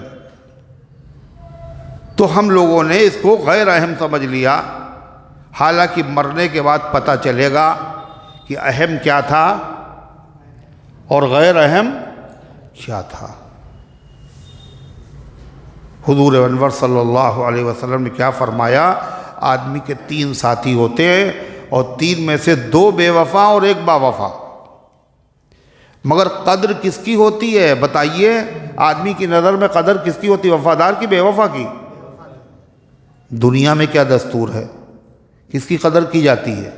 تو ہم لوگوں نے اس کو غیر اہم سمجھ لیا، حالانکہ مرنے کے بعد پتہ چلے گا کہ اہم کیا تھا اور غیر اہم کیا تھا۔ حضور انور صلی اللہ علیہ وسلم نے کیا فرمایا؟ آدمی کے 3 ساتھی ہوتے ہیں، اور 3 میں سے 2 بے وفا اور 1 با وفا۔ مگر قدر کس کی ہوتی ہے بتائیے؟ آدمی کی نظر میں قدر کس کی ہوتی ہے؟ وفادار کی، بے وفا کی؟ دنیا میں کیا دستور ہے؟ کس کی قدر کی جاتی ہے؟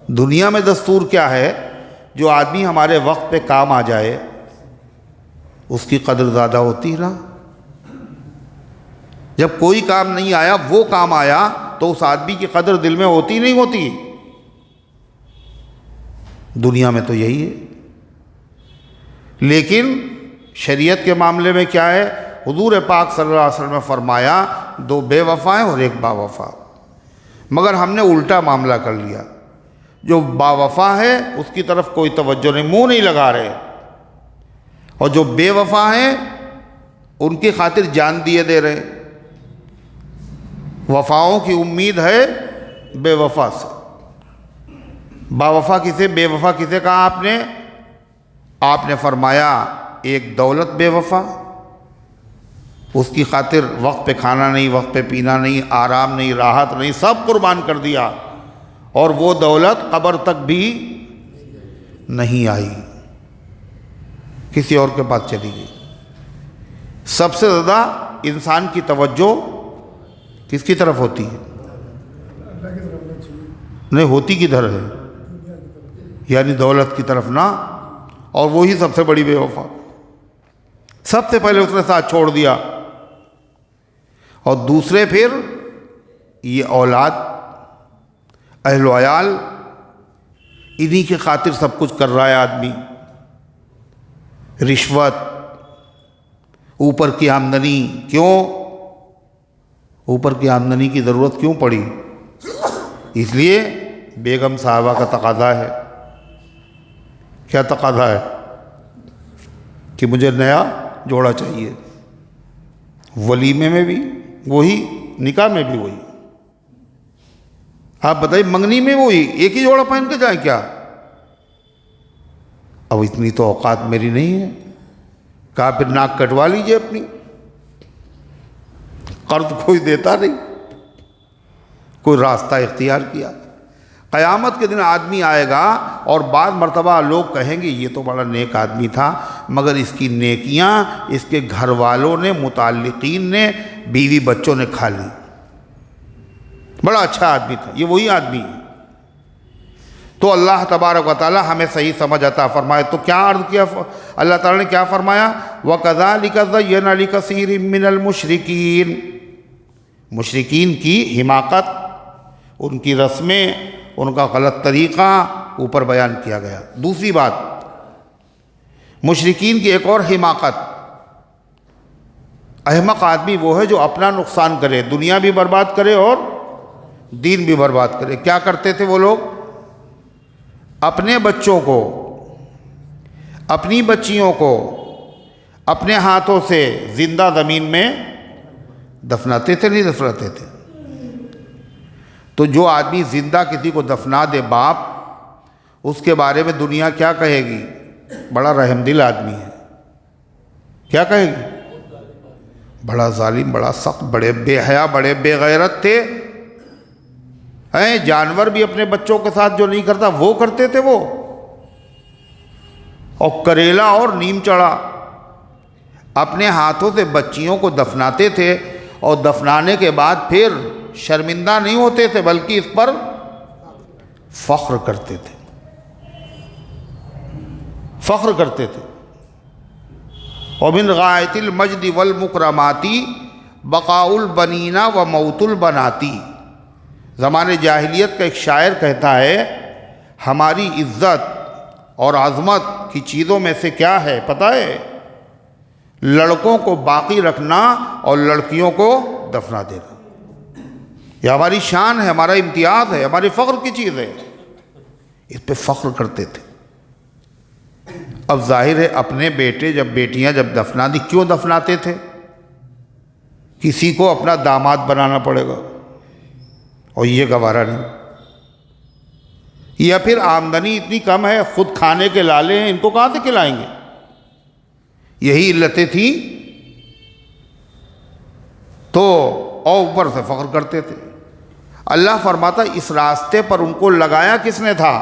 دنیا میں دستور کیا ہے؟ جو آدمی ہمارے وقت پہ کام آ جائے اس کی قدر زیادہ ہوتی ہے نا۔ جب کوئی کام نہیں آیا، وہ کام آیا، تو اس آدمی کی قدر دل میں ہوتی نہیں ہوتی؟ دنیا میں تو یہی ہے۔ لیکن شریعت کے معاملے میں کیا ہے؟ حضور پاک صلی اللہ علیہ وسلم نے فرمایا 2 بے وفا ہیں اور 1 با وفا۔ مگر ہم نے الٹا معاملہ کر لیا، جو با وفا ہے اس کی طرف کوئی توجہ نہیں، منہ نہیں لگا رہے، اور جو بے وفا ہیں ان کی خاطر جان دیے دے رہے۔ وفاؤں کی امید ہے بے وفا سے۔ با وفا کسے، بے وفا کسے کہا آپ نے فرمایا ایک دولت بے وفا، اس کی خاطر وقت پہ کھانا نہیں، وقت پہ پینا نہیں، آرام نہیں، راحت نہیں، سب قربان کر دیا، اور وہ دولت قبر تک بھی نہیں آئی، کسی اور کے پاس چلی گئی۔ سب سے زیادہ انسان کی توجہ کس کی طرف ہوتی ہے؟ نہیں، ہوتی کدھر ہے؟ یعنی دولت کی طرف نہ، اور وہی سب سے بڑی بے وفا، سب سے پہلے اس نے ساتھ چھوڑ دیا، اور دوسرے پھر یہ اولاد، اہل و عیال، انہی کی خاطر سب کچھ کر رہا ہے آدمی، رشوت، اوپر کی آمدنی، کیوں اوپر کی آمدنی کی ضرورت کیوں پڑی؟ اس لیے بیگم صاحبہ کا تقاضا ہے، کیا تقاضا ہے؟ کہ مجھے نیا جوڑا چاہیے، ولیمے میں بھی وہی، نکاح میں بھی وہی، آپ بتائیے منگنی میں وہی، ایک ہی جوڑا پہن کے جائیں کیا؟ اب اتنی تو اوقات میری نہیں ہے، کہا پھر ناک کٹوا لیجئے اپنی، قرض کوئی دیتا نہیں، کوئی راستہ اختیار کیا۔ قیامت کے دن آدمی آئے گا اور بعض مرتبہ لوگ کہیں گے یہ تو بڑا نیک آدمی تھا، مگر اس کی نیکیاں اس کے گھر والوں نے، متعلقین نے، بیوی بچوں نے کھا لی، بڑا اچھا آدمی تھا، یہ وہی آدمی ہے۔ تو اللہ تبارک و تعالی ہمیں صحیح سمجھ عطا فرمائے۔ تو کیا عرض کیا اللہ تعالی نے؟ کیا فرمایا؟ وَكَذَلِكَ زَيَّنَ لِكَثِيرٍ مِّنَ الْمُشْرِكِينَ، مشرکین کی حماقت، ان کی رسمیں، ان کا غلط طریقہ اوپر بیان کیا گیا۔ دوسری بات، مشرکین کی ایک اور حماقت، احمق آدمی وہ ہے جو اپنا نقصان کرے، دنیا بھی برباد کرے اور دین بھی برباد کرے۔ کیا کرتے تھے وہ لوگ؟ اپنے بچوں کو، اپنی بچیوں کو اپنے ہاتھوں سے زندہ زمین میں دفناتے تھے، نہیں دفناتے تھے؟ تو جو آدمی زندہ کسی کو دفنا دے باپ، اس کے بارے میں دنیا کیا کہے گی؟ بڑا رحم دل آدمی ہے۔ کیا کہے گی؟ بڑا ظالم، بڑا سخت، بڑے بے حیا، بڑے بے غیرت تھے۔ جانور بھی اپنے بچوں کے ساتھ جو نہیں کرتا وہ کرتے تھے وہ، اور کریلا اور نیم چڑھا اپنے ہاتھوں سے بچیوں کو دفناتے تھے، اور دفنانے کے بعد پھر شرمندہ نہیں ہوتے تھے بلکہ اس پر فخر کرتے تھے، فخر کرتے تھے۔ وَمِنْ غَایَةِ الْمَجْدِ وَالْمُکْرَمَاتِ بَقَاءُ الْبَنِینَ وَمَوْتُ الْبَنَاتِ۔ زمانے جاہلیت کا ایک شاعر کہتا ہے ہماری عزت اور عظمت کی چیزوں میں سے کیا ہے پتہ ہے؟ لڑکوں کو باقی رکھنا اور لڑکیوں کو دفنا دینا۔ یہ ہماری شان ہے، ہمارا امتیاز ہے، ہمارے فخر کی چیز ہے، اس پہ فخر کرتے تھے۔ اب ظاہر ہے اپنے بیٹے جب بیٹیاں جب دفنا دی، کیوں دفناتے تھے؟ کسی کو اپنا داماد بنانا پڑے گا اور یہ گوارا نہیں، یا پھر آمدنی اتنی کم ہے، خود کھانے کے لالے ہیں، ان کو کہاں سے کھلائیں گے؟ یہی علتیں تھیں، تو اور اوپر سے فخر کرتے تھے۔ اللہ فرماتا اس راستے پر ان کو لگایا کس نے تھا؟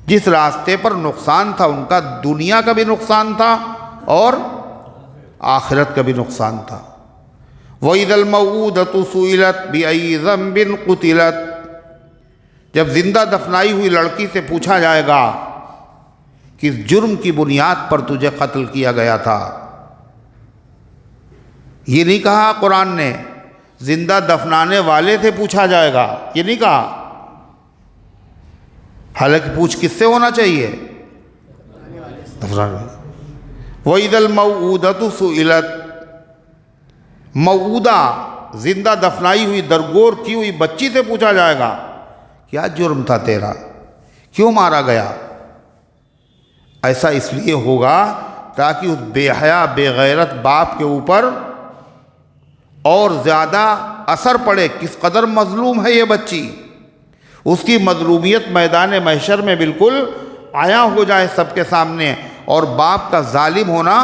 جس راستے پر نقصان تھا ان کا، دنیا کا بھی نقصان تھا اور آخرت کا بھی نقصان تھا۔ وَإِذَا الْمَوْءُودَةُ سُئِلَتْ بِأَيِّ ذَنبٍ قُتِلَتْ، جب زندہ دفنائی ہوئی لڑکی سے پوچھا جائے گا کس جرم کی بنیاد پر تجھے قتل کیا گیا تھا، یہ نہیں کہا قرآن نے، زندہ دفنانے والے سے پوچھا جائے گا، یہ نہیں کہا، حالانکہ پوچھ کس سے ہونا چاہیے؟ دفنانے والے۔ وَإِذَا الْمَوْءُودَةُ سُئِلَتْ، موعودہ زندہ دفنائی ہوئی درگور کی ہوئی بچی سے پوچھا جائے گا کیا جرم تھا تیرا، کیوں مارا گیا؟ ایسا اس لیے ہوگا تاکہ اس بے حیا بے غیرت باپ کے اوپر اور زیادہ اثر پڑے، کس قدر مظلوم ہے یہ بچی، اس کی مظلومیت میدان محشر میں بالکل عیاں ہو جائے سب کے سامنے، اور باپ کا ظالم ہونا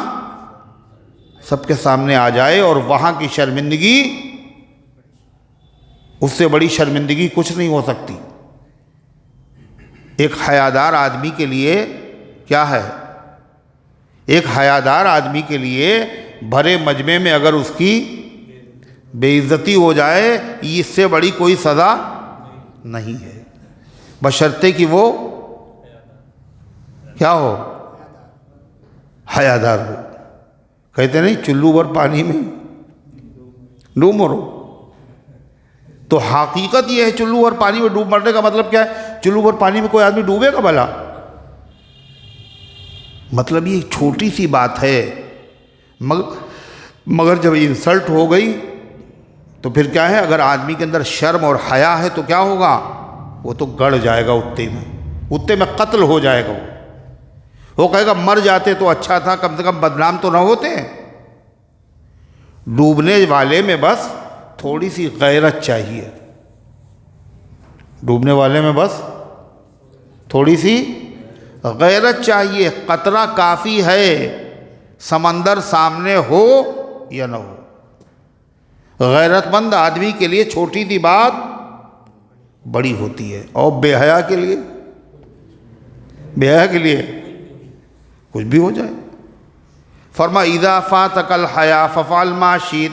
سب کے سامنے آ جائے اور وہاں کی شرمندگی، اس سے بڑی شرمندگی کچھ نہیں ہو سکتی۔ ایک حیادار آدمی کے لیے کیا ہے؟ ایک حیادار آدمی کے لیے بھرے مجمع میں اگر اس کی بے عزتی ہو جائے، اس سے بڑی کوئی سزا نہیں ہے، بشرطے کہ وہ کیا ہو؟ حیادار ہو۔ کہتے نہیں چلو بھر پانی میں ڈوب مرو، تو حقیقت یہ ہے چلو بھر پانی میں ڈوب مرنے کا مطلب کیا ہے؟ چلو بھر پانی میں کوئی آدمی ڈوبے گا بھلا؟ مطلب یہ چھوٹی سی بات ہے، مگر جب انسلٹ ہو گئی تو پھر کیا ہے؟ اگر آدمی کے اندر شرم اور حیا ہے تو کیا ہوگا؟ وہ تو گڑ جائے گا اتے میں قتل ہو جائے گا۔ وہ کہے گا مر جاتے تو اچھا تھا، کم سے کم بدنام تو نہ ہوتے۔ ڈوبنے والے میں بس تھوڑی سی غیرت چاہیے، ڈوبنے والے میں بس تھوڑی سی غیرت چاہیے، قطرہ کافی ہے، سمندر سامنے ہو یا نہ ہو۔ غیرت مند آدمی کے لیے چھوٹی سی بات بڑی ہوتی ہے، اور بے حیا کے لیے کچھ بھی ہو جائے۔ فرما اذا فاتک الحیا ففعل ما شئت،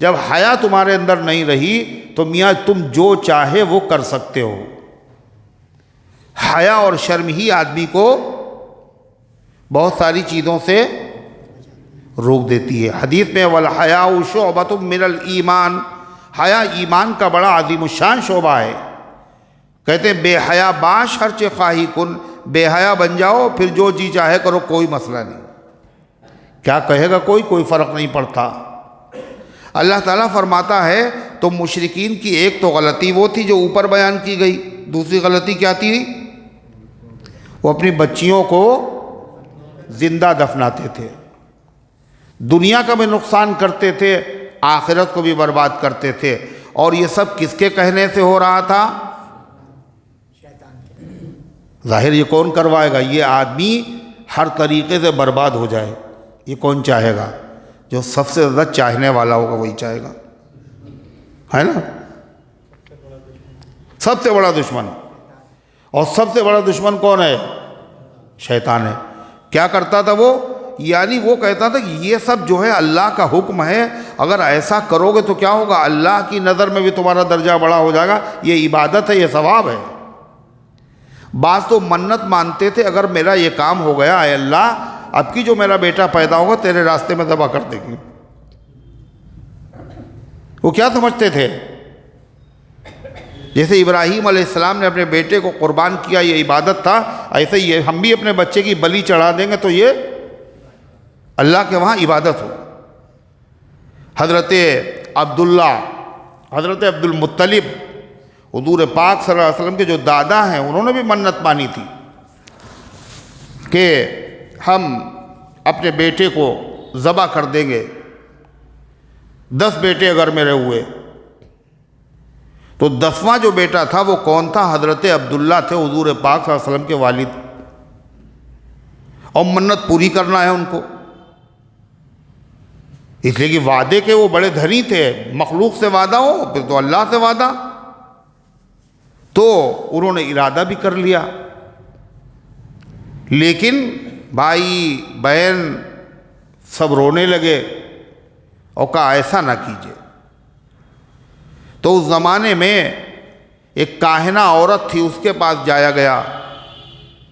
جب حیا تمہارے اندر نہیں رہی تو میاں تم جو چاہے وہ کر سکتے ہو۔ حیا اور شرم ہی آدمی کو بہت ساری چیزوں سے روک دیتی ہے۔ حدیث میں والحیاء شعبۃ من الایمان، حیا ایمان کا بڑا عظیم الشان شعبہ ہے۔ کہتے ہیں بے حیا باش ہر چہ خواہی کن، بے حیا بن جاؤ پھر جو جی چاہے کرو، کوئی مسئلہ نہیں، کیا کہے گا کوئی فرق نہیں پڑتا۔ اللہ تعالیٰ فرماتا ہے تو مشرکین کی ایک تو غلطی وہ تھی جو اوپر بیان کی گئی، دوسری غلطی کیا تھی؟ وہ اپنی بچیوں کو زندہ دفناتے تھے، دنیا کا بھی نقصان کرتے تھے، آخرت کو بھی برباد کرتے تھے، اور یہ سب کس کے کہنے سے ہو رہا تھا؟ ظاہر یہ کون کروائے گا؟ یہ آدمی ہر طریقے سے برباد ہو جائے، یہ کون چاہے گا؟ جو سب سے زیادہ چاہنے والا ہوگا وہی چاہے گا، ہے نا؟ سب سے بڑا دشمن، اور سب سے بڑا دشمن کون ہے؟ شیطان ہے۔ کیا کرتا تھا وہ؟ یعنی وہ کہتا تھا کہ یہ سب جو ہے اللہ کا حکم ہے، اگر ایسا کرو گے تو کیا ہوگا؟ اللہ کی نظر میں بھی تمہارا درجہ بڑا ہو جائے گا، یہ عبادت ہے، یہ ثواب ہے۔ بعض تو منت مانتے تھے اگر میرا یہ کام ہو گیا، اے اللہ اب کی جو میرا بیٹا پیدا ہوگا تیرے راستے میں ذبح کر دیں گے۔ وہ کیا سمجھتے تھے؟ جیسے ابراہیم علیہ السلام نے اپنے بیٹے کو قربان کیا، یہ عبادت تھا، ایسے ہی ہم بھی اپنے بچے کی بلی چڑھا دیں گے تو یہ اللہ کے وہاں عبادت ہو۔ حضرت عبداللہ، حضرت عبد المطلب، حضور پاک صلی اللہ علیہ وسلم کے جو دادا ہیں، انہوں نے بھی منت مانی تھی کہ ہم اپنے بیٹے کو ذبح کر دیں گے، 10 بیٹے اگر میرے ہوئے تو 10واں جو بیٹا تھا وہ کون تھا؟ حضرت عبداللہ تھے، حضور پاک صلی اللہ علیہ وسلم کے والد، اور منت پوری کرنا ہے ان کو، اس لیے کہ وعدے کے وہ بڑے دھنی تھے، مخلوق سے وعدہ ہو پھر تو اللہ سے وعدہ، تو انہوں نے ارادہ بھی کر لیا، لیکن بھائی بہن سب رونے لگے اور کہا ایسا نہ کیجیے۔ تو اس زمانے میں ایک کاہنہ عورت تھی، اس کے پاس جایا گیا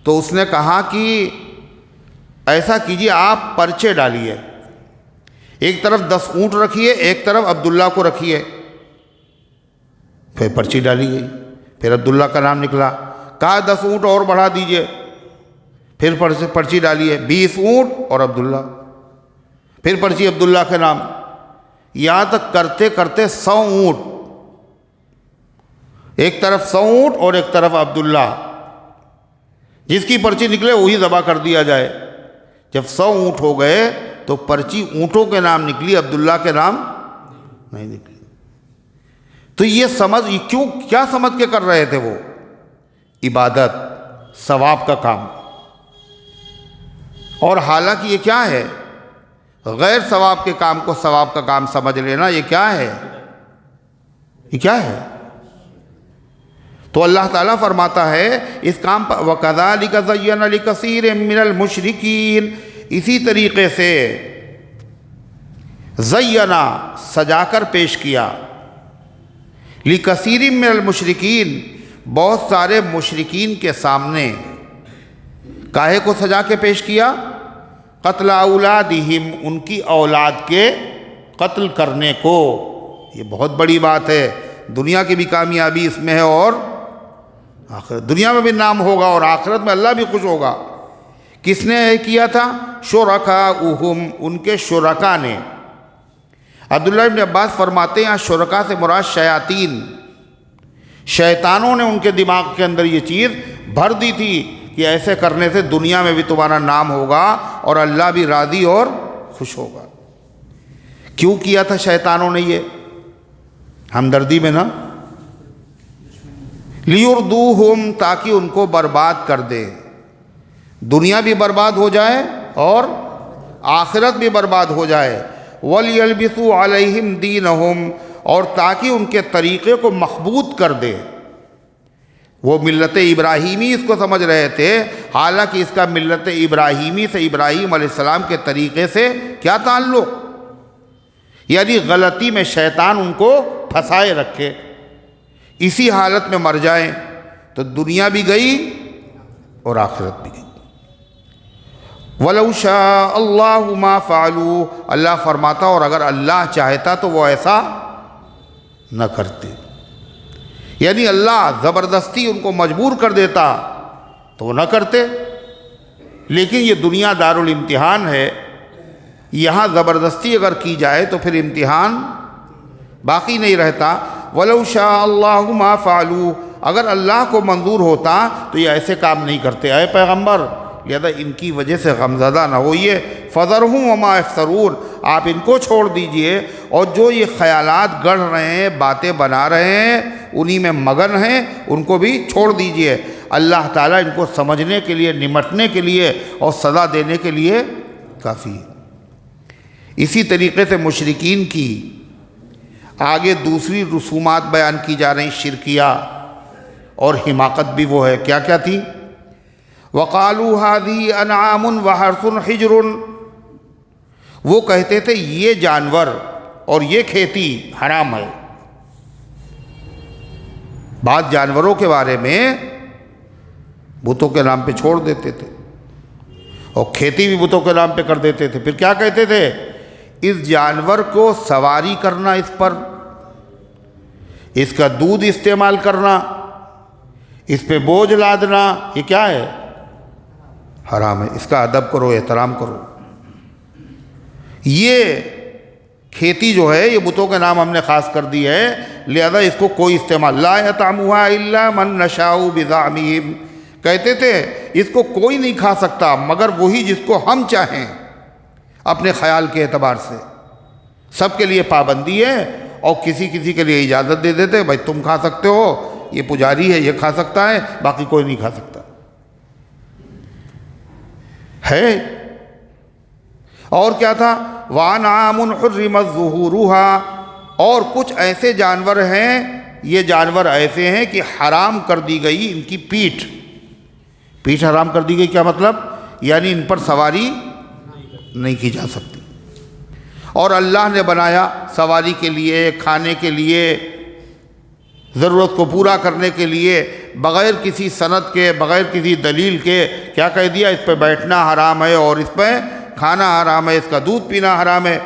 تو اس نے کہا کہ ایسا کیجیے آپ پرچے ڈالیے، ایک طرف 10 اونٹ رکھیے، ایک طرف عبداللہ کو رکھیے۔ پھر پرچی ڈالی گئی، پھر عبداللہ کا نام نکلا، کہا 10 اونٹ اور بڑھا دیجئے، پھر پرچی ڈالیے 20 اونٹ اور عبداللہ، پھر پرچی عبداللہ کے نام، یہاں تک کرتے کرتے 100 اونٹ، ایک طرف 100 اونٹ اور ایک طرف عبداللہ، جس کی پرچی نکلے وہی ذبح کر دیا جائے۔ جب 100 اونٹ ہو گئے تو پرچی اونٹوں کے نام نکلی، عبداللہ کے نام نہیں نکلی۔ تو یہ سمجھ کیا سمجھ کے کر رہے تھے وہ؟ عبادت، ثواب کا کام، اور حالانکہ یہ کیا ہے؟ غیر ثواب کے کام کو ثواب کا کام سمجھ لینا، یہ کیا ہے؟ یہ کیا ہے؟ تو اللہ تعالیٰ فرماتا ہے اس کام پر وَكَذَلِكَ زَيَّنَ لِكَثِيرٍ مِّنَ الْمُشْرِكِينَ، اسی طریقے سے زینا سجا کر پیش کیا، لِكَثِيرٍ مِّنَ الْمُشْرِكِينَ بہت سارے مشرکین کے سامنے، کاہے کو سجا کے پیش کیا؟ قتل اولادہم، ان کی اولاد کے قتل کرنے کو۔ یہ بہت بڑی بات ہے، دنیا کی بھی کامیابی اس میں ہے اور آخرت، دنیا میں بھی نام ہوگا اور آخرت میں اللہ بھی خوش ہوگا۔ کس نے کیا تھا؟ شرکاؤہم، ان کے شرکا نے۔ عبداللہ ابن عباس فرماتے ہیں شرکا سے مراد شیاطین، شیطانوں نے ان کے دماغ کے اندر یہ چیز بھر دی تھی کہ ایسے کرنے سے دنیا میں بھی تمہارا نام ہوگا اور اللہ بھی راضی اور خوش ہوگا۔ کیوں کیا تھا شیطانوں نے یہ؟ ہمدردی میں نا، لیردوہم، تاکہ ان کو برباد کر دے، دنیا بھی برباد ہو جائے اور آخرت بھی برباد ہو جائے۔ وَلْيَلْبِسُوا عَلَيْهِمْ دِينَهُمْ، اور تاکہ ان کے طریقے کو مخبوط کر دے۔ وہ ملت ابراہیمی اس کو سمجھ رہے تھے، حالانکہ اس کا ملت ابراہیمی سے، ابراہیم علیہ السلام کے طریقے سے کیا تعلق؟ یعنی غلطی میں شیطان ان کو پھنسائے رکھے، اسی حالت میں مر جائیں تو دنیا بھی گئی اور آخرت بھی گئی۔ وَلَوْ شَاءَ اللَّهُ مَا فَعَلُوا، اللہ فرماتا اور اگر اللہ چاہتا تو وہ ایسا نہ کرتے، یعنی اللہ زبردستی ان کو مجبور کر دیتا تو وہ نہ کرتے۔ لیکن یہ دنیا دارالامتحان ہے، یہاں زبردستی اگر کی جائے تو پھر امتحان باقی نہیں رہتا۔ وَلَوْ شَاءَ اللَّهُ مَا فَعَلُوا، اگر اللہ کو منظور ہوتا تو یہ ایسے کام نہیں کرتے۔ اے پیغمبر، لہذا ان کی وجہ سے غمزدہ نہ ہوئیے۔ فَذَرْهُمْ وَمَا يَفْتَرُونَ، آپ ان کو چھوڑ دیجئے اور جو یہ خیالات گڑھ رہے ہیں، باتیں بنا رہے ہیں، انہی میں مگن ہیں، ان کو بھی چھوڑ دیجئے۔ اللہ تعالیٰ ان کو سمجھنے کے لیے، نمٹنے کے لیے اور سزا دینے کے لیے کافی ہے۔ اسی طریقے سے مشرکین کی آگے دوسری رسومات بیان کی جا رہی، شرکیہ اور حماقت بھی وہ ہے۔ کیا کیا تھی؟ وَقَالُوا هَذِهِ أَنْعَامٌ وَحَرْثٌ حِجْرٌ، وہ کہتے تھے یہ جانور اور یہ کھیتی حرام ہے۔ بعض جانوروں کے بارے میں بتوں کے نام پہ چھوڑ دیتے تھے اور کھیتی بھی بتوں کے نام پہ کر دیتے تھے۔ پھر کیا کہتے تھے؟ اس جانور کو سواری کرنا، اس پر اس کا دودھ استعمال کرنا، اس پہ بوجھ لادنا، یہ کیا ہے؟ حرام ہے، اس کا ادب کرو، احترام کرو۔ یہ کھیتی جو ہے یہ بتوں کے نام ہم نے خاص کر دی ہے، لہذا اس کو کوئی استعمال لا يطعمها الا من نشاء بزعمهم، کہتے تھے اس کو کوئی نہیں کھا سکتا مگر وہی جس کو ہم چاہیں اپنے خیال کے اعتبار سے۔ سب کے لیے پابندی ہے اور کسی کسی کے لیے اجازت دے دیتے، بھائی تم کھا سکتے ہو، یہ پجاری ہے یہ کھا سکتا ہے، باقی کوئی نہیں کھا سکتا ہے۔ اور کیا تھا؟ وَأَنْعَامٌ حُرِّمَتْ ظُهُورُهَا، اور کچھ ایسے جانور ہیں، یہ جانور ایسے ہیں کہ حرام کر دی گئی ان کی پیٹھ حرام کر دی گئی۔ کیا مطلب؟ یعنی ان پر سواری نہیں کی جا سکتی، اور اللہ نے بنایا سواری کے لیے، کھانے کے لیے، ضرورت کو پورا کرنے کے لیے، بغیر کسی سند کے، بغیر کسی دلیل کے کیا کہہ دیا؟ اس پہ بیٹھنا حرام ہے اور اس پہ کھانا حرام ہے، اس کا دودھ پینا حرام ہے۔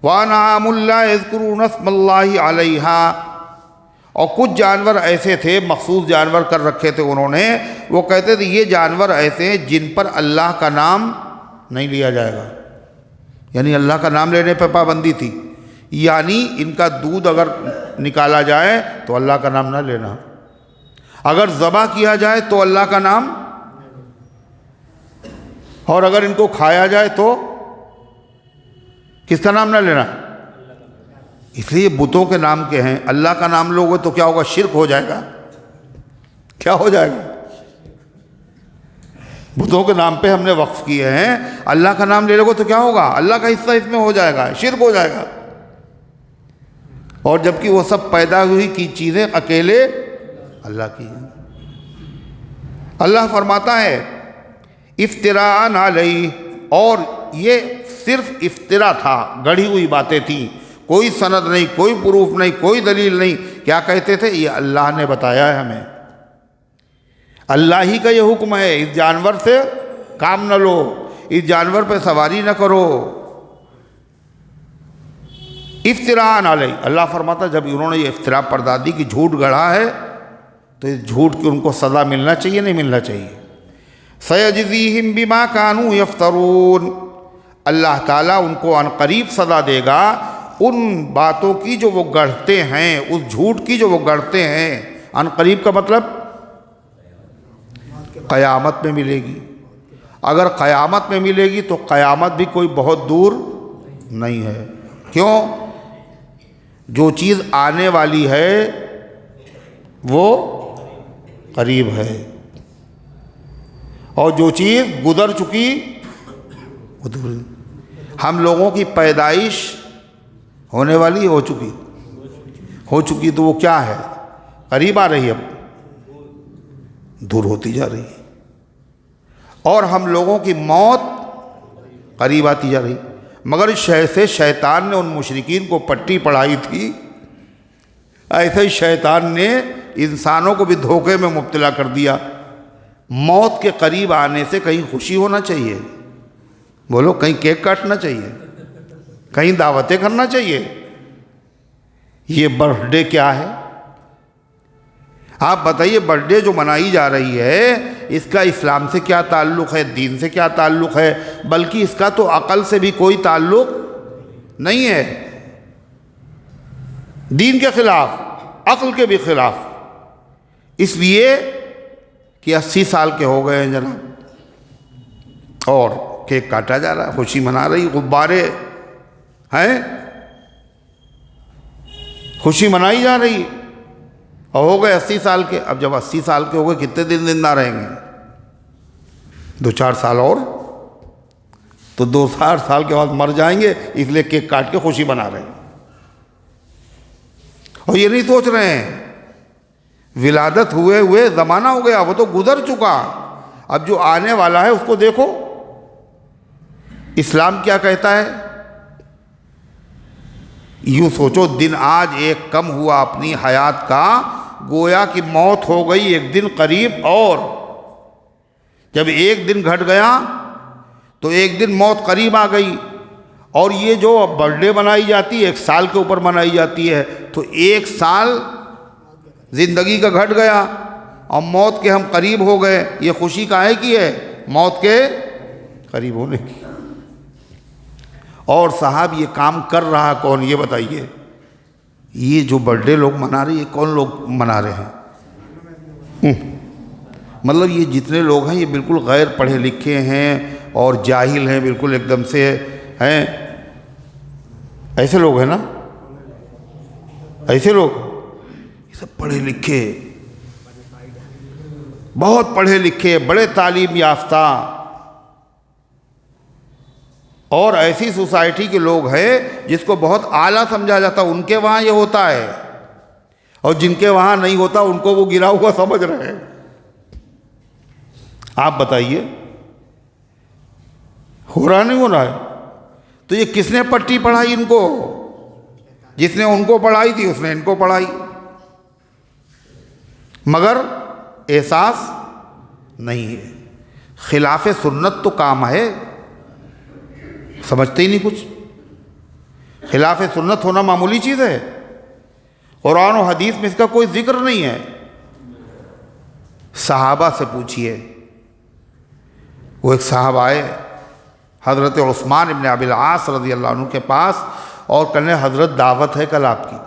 وَأَنْعَامٌ لَا يَذْكُرُونَ اسْمَ اللَّهِ عَلَيْهَا، اور کچھ جانور ایسے تھے، مخصوص جانور کر رکھے تھے انہوں نے، وہ کہتے تھے یہ جانور ایسے ہیں جن پر اللہ کا نام نہیں لیا جائے گا، یعنی اللہ کا نام لینے پہ پابندی تھی، یعنی ان کا دودھ اگر نکالا جائے تو اللہ کا نام نہ لینا، اگر ذبح کیا جائے تو اللہ کا نام، اور اگر ان کو کھایا جائے تو کس کا نام نہ لینا۔ اس لیے بتوں کے نام کے ہیں، اللہ کا نام لوگے تو کیا ہوگا؟ شرک ہو جائے گا۔ کیا ہو جائے گا؟ بتوں کے نام پہ ہم نے وقف کیے ہیں، اللہ کا نام لے لو گے تو کیا ہوگا؟ اللہ کا حصہ اس میں ہو جائے گا، شرک ہو جائے گا۔ اور جبکہ وہ سب پیدا ہوئی کی چیزیں اکیلے اللہ کی ہیں۔ اللہ فرماتا ہے افتراء علیہ، اور یہ صرف افترا تھا، گڑھی ہوئی باتیں تھیں، کوئی سند نہیں، کوئی پروف نہیں، کوئی دلیل نہیں۔ کیا کہتے تھے؟ یہ اللہ نے بتایا ہے ہمیں، اللہ ہی کا یہ حکم ہے، اس جانور سے کام نہ لو، اس جانور پہ سواری نہ کرو۔ افتراء علیہ، اللہ فرماتا جب انہوں نے یہ افتراء پردادی کی جھوٹ گڑھا ہے تو اس جھوٹ کی ان کو سزا ملنا چاہیے، نہیں ملنا چاہیے۔ سَيَجْزِيهِمْ بِمَا كَانُوا يَفْتَرُونَ، اللہ تعالیٰ ان کو عن قریب سزا دے گا ان باتوں کی جو وہ گڑھتے ہیں، اس جھوٹ کی جو وہ گڑھتے ہیں۔ عن قریب کا مطلب قیامت میں ملے گی۔ اگر قیامت میں ملے گی تو قیامت بھی کوئی بہت دور نہیں ہے۔ کیوں؟ جو چیز آنے والی ہے وہ قریب ہے، اور جو چیز گزر چکی وہ دور ہے۔ ہم لوگوں کی پیدائش ہونے والی ہو چکی تو وہ کیا ہے؟ قریب آ رہی ہے، اب دور ہوتی جا رہی ہے۔ اور ہم لوگوں کی موت قریب آتی جا رہی، مگر سے شیطان نے ان مشرکین کو پٹی پڑھائی تھی، ایسے ہی شیطان نے انسانوں کو بھی دھوکے میں مبتلا کر دیا۔ موت کے قریب آنے سے کہیں خوشی ہونا چاہیے، بولو، کہیں کیک کاٹنا چاہیے، کہیں دعوتیں کرنا چاہیے۔ یہ برتھ ڈے کیا ہے؟ آپ بتائیے، برتھ ڈے جو منائی جا رہی ہے اس کا اسلام سے کیا تعلق ہے، دین سے کیا تعلق ہے؟ بلکہ اس کا تو عقل سے بھی کوئی تعلق نہیں ہے، دین کے خلاف، عقل کے بھی خلاف۔ اس لیے کہ 80 سال کے ہو گئے ہیں جناب، اور کیک کاٹا جا رہا ہے، خوشی منا رہی، غبارے ہیں، خوشی منائی جا رہی، اور ہو گئے 80 سال کے۔ اب جب 80 سال کے ہو گئے، کتنے دن زندہ رہیں گے؟ 2-4 سال اور، تو 2-4 سال کے بعد مر جائیں گے، اس لیے کیک کاٹ کے خوشی منا رہے ہیں۔ اور یہ نہیں سوچ رہے ہیں ولادت ہوئے زمانہ ہو گیا، وہ تو گزر چکا، اب جو آنے والا ہے اس کو دیکھو۔ اسلام کیا کہتا ہے؟ یوں سوچو، دن آج ایک کم ہوا اپنی حیات کا، گویا کہ موت ہو گئی ایک دن قریب، اور جب ایک دن گھٹ گیا تو ایک دن موت قریب آ گئی۔ اور یہ جو برتھ ڈے منائی جاتی ہے 1 سال کے اوپر منائی جاتی ہے، تو 1 سال زندگی کا گھٹ گیا اور موت کے ہم قریب ہو گئے۔ یہ خوشی کاہے کی ہے؟ موت کے قریب ہونے کی۔ اور صاحب یہ کام کر رہا کون؟ یہ بتائیے، یہ جو برتھ ڈے لوگ منا رہے ہیں، یہ کون لوگ منا رہے ہیں؟ مطلب یہ جتنے لوگ ہیں یہ بالکل غیر پڑھے لکھے ہیں اور جاہل ہیں، بالکل ایک دم سے ہیں، ایسے لوگ ہیں نا، ایسے لوگ، یہ سب پڑھے لکھے، بہت پڑھے لکھے، بڑے تعلیم یافتہ، اور ایسی سوسائٹی کے لوگ ہیں جس کو بہت اعلیٰ سمجھا جاتا، ان کے وہاں یہ ہوتا ہے، اور جن کے وہاں نہیں ہوتا ان کو وہ گرا ہوا سمجھ رہے ہیں۔ آپ بتائیے، ہو رہا نہیں ہو رہا ہے؟ تو یہ کس نے پٹی پڑھائی ان کو؟ جس نے ان کو پڑھائی تھی اس نے ان کو پڑھائی، مگر احساس نہیں ہے۔ خلاف سنت تو کام ہے، سمجھتے ہی نہیں کچھ۔ خلاف سنت ہونا معمولی چیز ہے، قرآن و حدیث میں اس کا کوئی ذکر نہیں ہے۔ صحابہ سے پوچھئے، وہ ایک صاحب آئے حضرت عثمان ابن ابی العاص رضی اللہ عنہ کے پاس، اور کہنے حضرت دعوت ہے کل آپ کی۔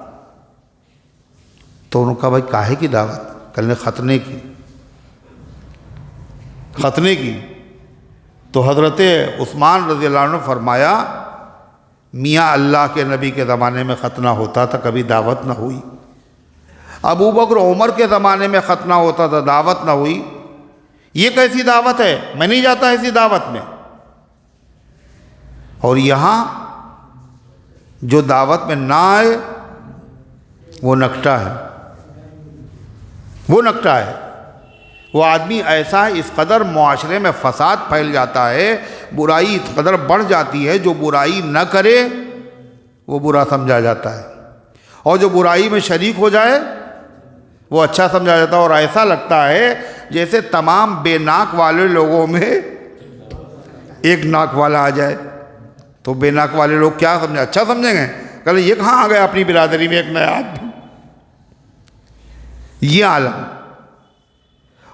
تو انہوں نے کہا بھائی کاہے کی دعوت؟ کہنے ختنے کی۔ ختنے کی؟ تو حضرت عثمان رضی اللہ عنہ نے فرمایا، میاں اللہ کے نبی کے زمانے میں ختنہ ہوتا تھا، کبھی دعوت نہ ہوئی۔ ابو بکر عمر کے زمانے میں ختنہ ہوتا تھا، دعوت نہ ہوئی۔ یہ کیسی دعوت ہے؟ میں نہیں جاتا ایسی دعوت میں۔ اور یہاں جو دعوت میں نہ آئے وہ نکٹا ہے، وہ نکٹا ہے، وہ آدمی ایسا ہے، اس قدر معاشرے میں فساد پھیل جاتا ہے، برائی اس قدر بڑھ جاتی ہے، جو برائی نہ کرے وہ برا سمجھا جاتا ہے، اور جو برائی میں شریک ہو جائے وہ اچھا سمجھا جاتا ہے، اور ایسا لگتا ہے جیسے تمام بے ناک والے لوگوں میں ایک ناک والا آ جائے، تو بے ناک والے لوگ کیا سمجھیں؟ اچھا سمجھیں گے، کہ یہ کہاں آ گیا اپنی برادری میں ایک نیا آدمی، یہ عالم۔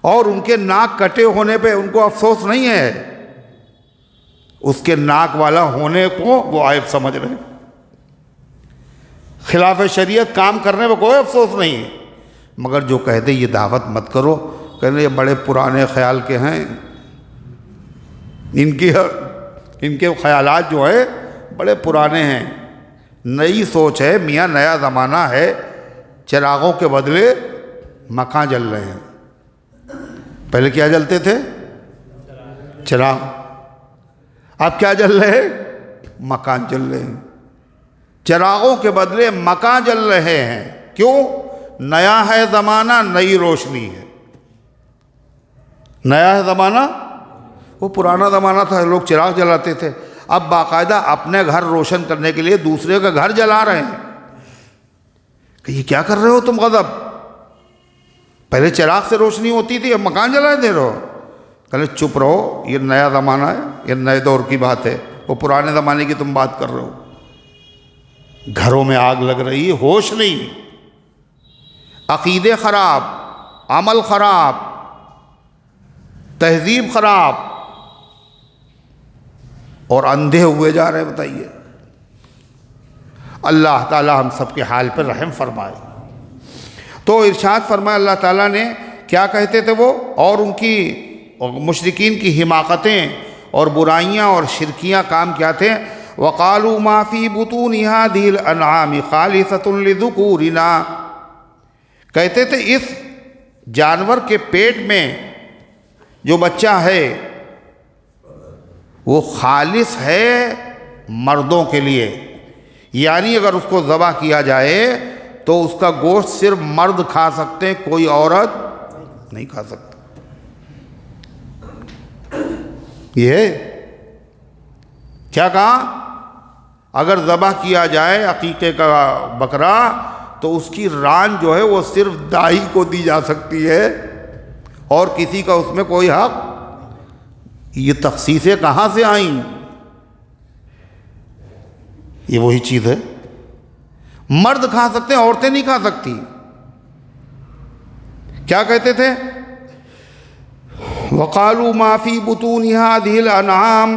اور ان کے ناک کٹے ہونے پہ ان کو افسوس نہیں ہے، اس کے ناک والا ہونے کو وہ عیب سمجھ رہے ہیں، خلاف شریعت کام کرنے میں کوئی افسوس نہیں ہے، مگر جو کہتے یہ دعوت مت کرو، کہتے یہ بڑے پرانے خیال کے ہیں، ان کے خیالات جو ہے بڑے پرانے ہیں، نئی سوچ ہے میاں، نیا زمانہ ہے، چراغوں کے بدلے مکاں جل رہے ہیں۔ پہلے کیا جلتے تھے؟ چراغ، اب کیا جل رہے ہیں؟ مکان جل رہے ہیں، چراغوں کے بدلے مکاں جل رہے ہیں۔ کیوں؟ نیا ہے زمانہ، نئی روشنی ہے، نیا ہے زمانہ، وہ پرانا زمانہ تھا لوگ چراغ جلاتے تھے، اب باقاعدہ اپنے گھر روشن کرنے کے لیے دوسرے کا گھر جلا رہے ہیں، کہ یہ کیا کر رہے ہو تم غضب؟ پہلے چراغ سے روشنی ہوتی تھی، اب مکان جلائے دے رہے ہو۔ کہلے چپ رہو، یہ نیا زمانہ ہے، یہ نئے دور کی بات ہے، وہ پرانے زمانے کی تم بات کر رہے ہو۔ گھروں میں آگ لگ رہی ہے، ہوش نہیں، عقیدے خراب، عمل خراب، تہذیب خراب، اور اندھے ہوئے جا رہے ہیں۔ بتائیے، اللہ تعالی ہم سب کے حال پر رحم فرمائے۔ تو ارشاد فرمایا اللہ تعالیٰ نے، کیا کہتے تھے وہ، اور ان کی مشرکین کی حماقتیں اور برائیاں اور شرکیاں کام کیا تھے؟ وَقَالُوا مَا فِي بُطُونِ هَٰذِهِ الْأَنْعَامِ خَالِصَةٌ لِذُكُورِنَا، کہتے تھے اس جانور کے پیٹ میں جو بچہ ہے وہ خالص ہے مردوں کے لیے، یعنی اگر اس کو ذبح کیا جائے تو اس کا گوشت صرف مرد کھا سکتے ہیں، کوئی عورت نہیں کھا سکتا۔ یہ کیا کہا؟ اگر ذبح کیا جائے عقیقے کا بکرا تو اس کی ران جو ہے وہ صرف دائی کو دی جا سکتی ہے، اور کسی کا اس میں کوئی حق۔ یہ تخصیصیں کہاں سے آئیں؟ یہ وہی چیز ہے، مرد کھا سکتے ہیں، عورتیں نہیں کھا سکتی۔ کیا کہتے تھے؟ وَقَالُوا مَا فِي بُطُونِ هَٰذِهِ الْأَنْعَامِ،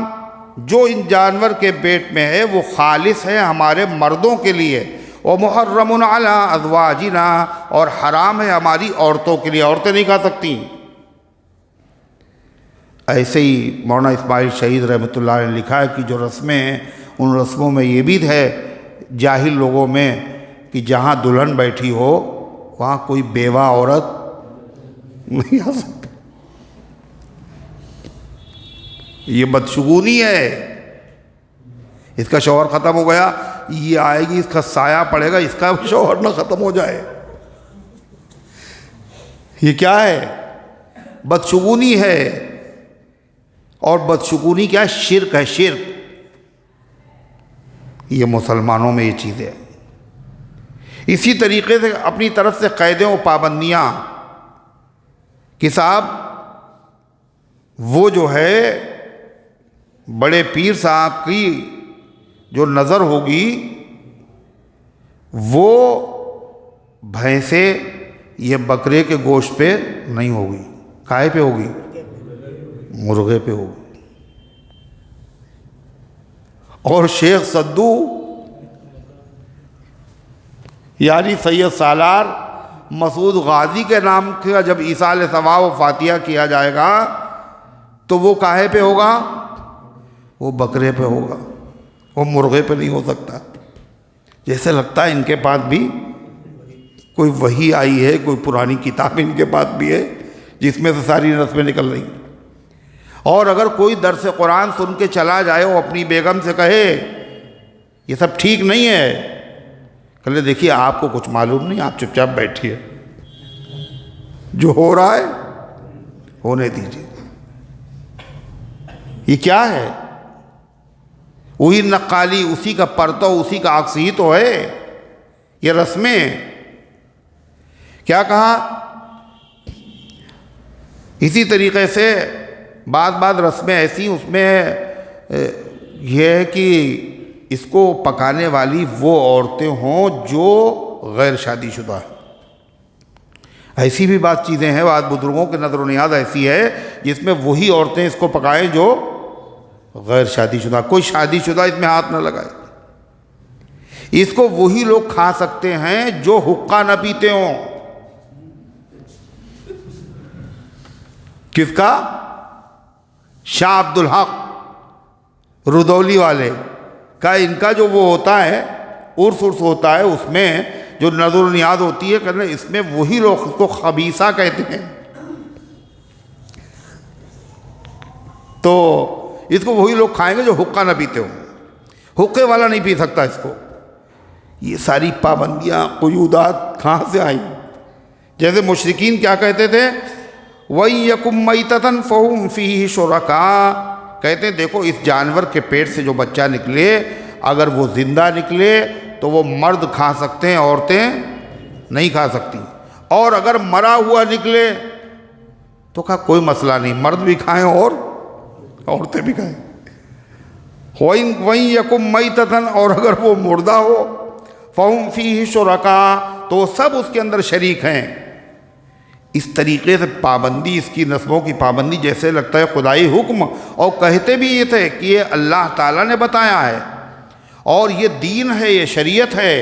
جو ان جانور کے پیٹ میں ہے وہ خالص ہے ہمارے مردوں کے لیے، وَمُحَرَّمٌ عَلَىٰ أَزْوَاجِنَا، اور حرام ہے ہماری عورتوں کے لیے، عورتیں نہیں کھا سکتی۔ ایسے ہی مولانا اسماعیل شہید رحمۃ اللہ نے لکھا ہے کہ جو رسمیں ہیں ان رسموں میں یہ بھی ہے جاہل لوگوں میں کہ جہاں دلہن بیٹھی ہو وہاں کوئی بیوہ عورت نہیں آ سکتی۔ یہ بدشگونی ہے، اس کا شوہر ختم ہو گیا، یہ آئے گی، اس کا سایہ پڑے گا، اس کا شوہر نہ ختم ہو جائے۔ یہ کیا ہے؟ بدشگونی ہے، اور بدشگونی کیا ہے؟ شرک ہے، شرک۔ یہ مسلمانوں میں یہ چیز ہے۔ اسی طریقے سے اپنی طرف سے قیدیں و پابندیاں کہ صاحب وہ جو ہے بڑے پیر صاحب کی جو نظر ہوگی وہ بھینسے یہ بکرے کے گوشت پہ نہیں ہوگی، کائے پہ ہوگی؟ مرغے پہ ہوگی۔ اور شیخ صدو یعنی سید سالار مسعود غازی کے نام کا جب ایصال ثواب و فاتحہ کیا جائے گا تو وہ کاہے پہ ہوگا؟ وہ بکرے پہ ہوگا، وہ مرغے پہ نہیں ہو سکتا۔ جیسے لگتا ہے ان کے پاس بھی کوئی وحی آئی ہے، کوئی پرانی کتاب ان کے پاس بھی ہے جس میں سے ساری رسمیں نکل رہی ہیں۔ اور اگر کوئی درس قرآن سن کے چلا جائے وہ اپنی بیگم سے کہے یہ سب ٹھیک نہیں ہے، کہ لے دیکھیے آپ کو کچھ معلوم نہیں، آپ چپ چاپ بیٹھیے، جو ہو رہا ہے ہونے دیجیے۔ یہ کیا ہے؟ وہی نقالی، اسی کا پرتو، اسی کا عکس ہی تو ہے یہ رسمیں۔ کیا کہا؟ اسی طریقے سے بعض رسمیں ایسی اس میں یہ ہے کہ اس کو پکانے والی وہ عورتیں ہوں جو غیر شادی شدہ ہیں۔ ایسی بھی بعض چیزیں ہیں، بعض بزرگوں کے نظر و نیاز ایسی ہے جس میں وہی عورتیں اس کو پکائیں جو غیر شادی شدہ، کوئی شادی شدہ اس میں ہاتھ نہ لگائے۔ اس کو وہی لوگ کھا سکتے ہیں جو حقہ نہ پیتے ہوں۔ کس کا؟ شاہ عبد الحق رودولی والے کا، ان کا جو وہ ہوتا ہے عرس ہوتا ہے، اس میں جو نظر و نیاز ہوتی ہے کہ اس میں وہی لوگ اس کو خبیثہ کہتے ہیں، تو اس کو وہی لوگ کھائیں گے جو حقہ نہ پیتے ہوں۔ حقے والا نہیں پی سکتا اس کو۔ یہ ساری پابندیاں قیودات کہاں سے آئیں؟ جیسے مشرکین کیا کہتے تھے، وَيَكُمْ مَيْتَةً فَهُمْ فِيهِ شُرَكَاء، کہتے ہیں دیکھو اس جانور کے پیٹ سے جو بچہ نکلے اگر وہ زندہ نکلے تو وہ مرد کھا سکتے ہیں، عورتیں نہیں کھا سکتی، اور اگر مرا ہوا نکلے تو کہا کوئی مسئلہ نہیں، مرد بھی کھائیں اور عورتیں بھی کھائیں۔ وَيَكُمْ مَيْتَةً، اور اگر وہ مردہ ہو، فَهُمْ فِيهِ شُرَكَاء، تو سب اس کے اندر شریک ہیں۔ اس طریقے سے پابندی، اس کی نسبوں کی پابندی جیسے لگتا ہے خدائی حکم، اور کہتے بھی یہ تھے کہ یہ اللہ تعالیٰ نے بتایا ہے اور یہ دین ہے، یہ شریعت ہے،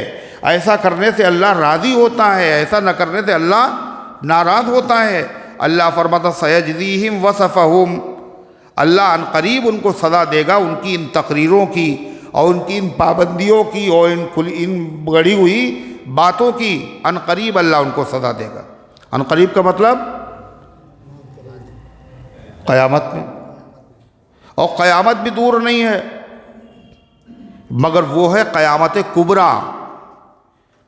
ایسا کرنے سے اللہ راضی ہوتا ہے، ایسا نہ کرنے سے اللہ ناراض ہوتا ہے۔ اللہ فرماتا سَيَجْزِيهِمْ وَصَفَهُمْ، اللہ ان قریب ان کو سزا دے گا ان کی ان تقریروں کی اور ان کی ان پابندیوں کی اور ان بڑھی ہوئی باتوں کی، ان قریب اللہ ان کو سزا دے گا۔ ان قریب کا مطلب قیامت میں، اور قیامت بھی دور نہیں ہے، مگر وہ ہے قیامت کبریٰ،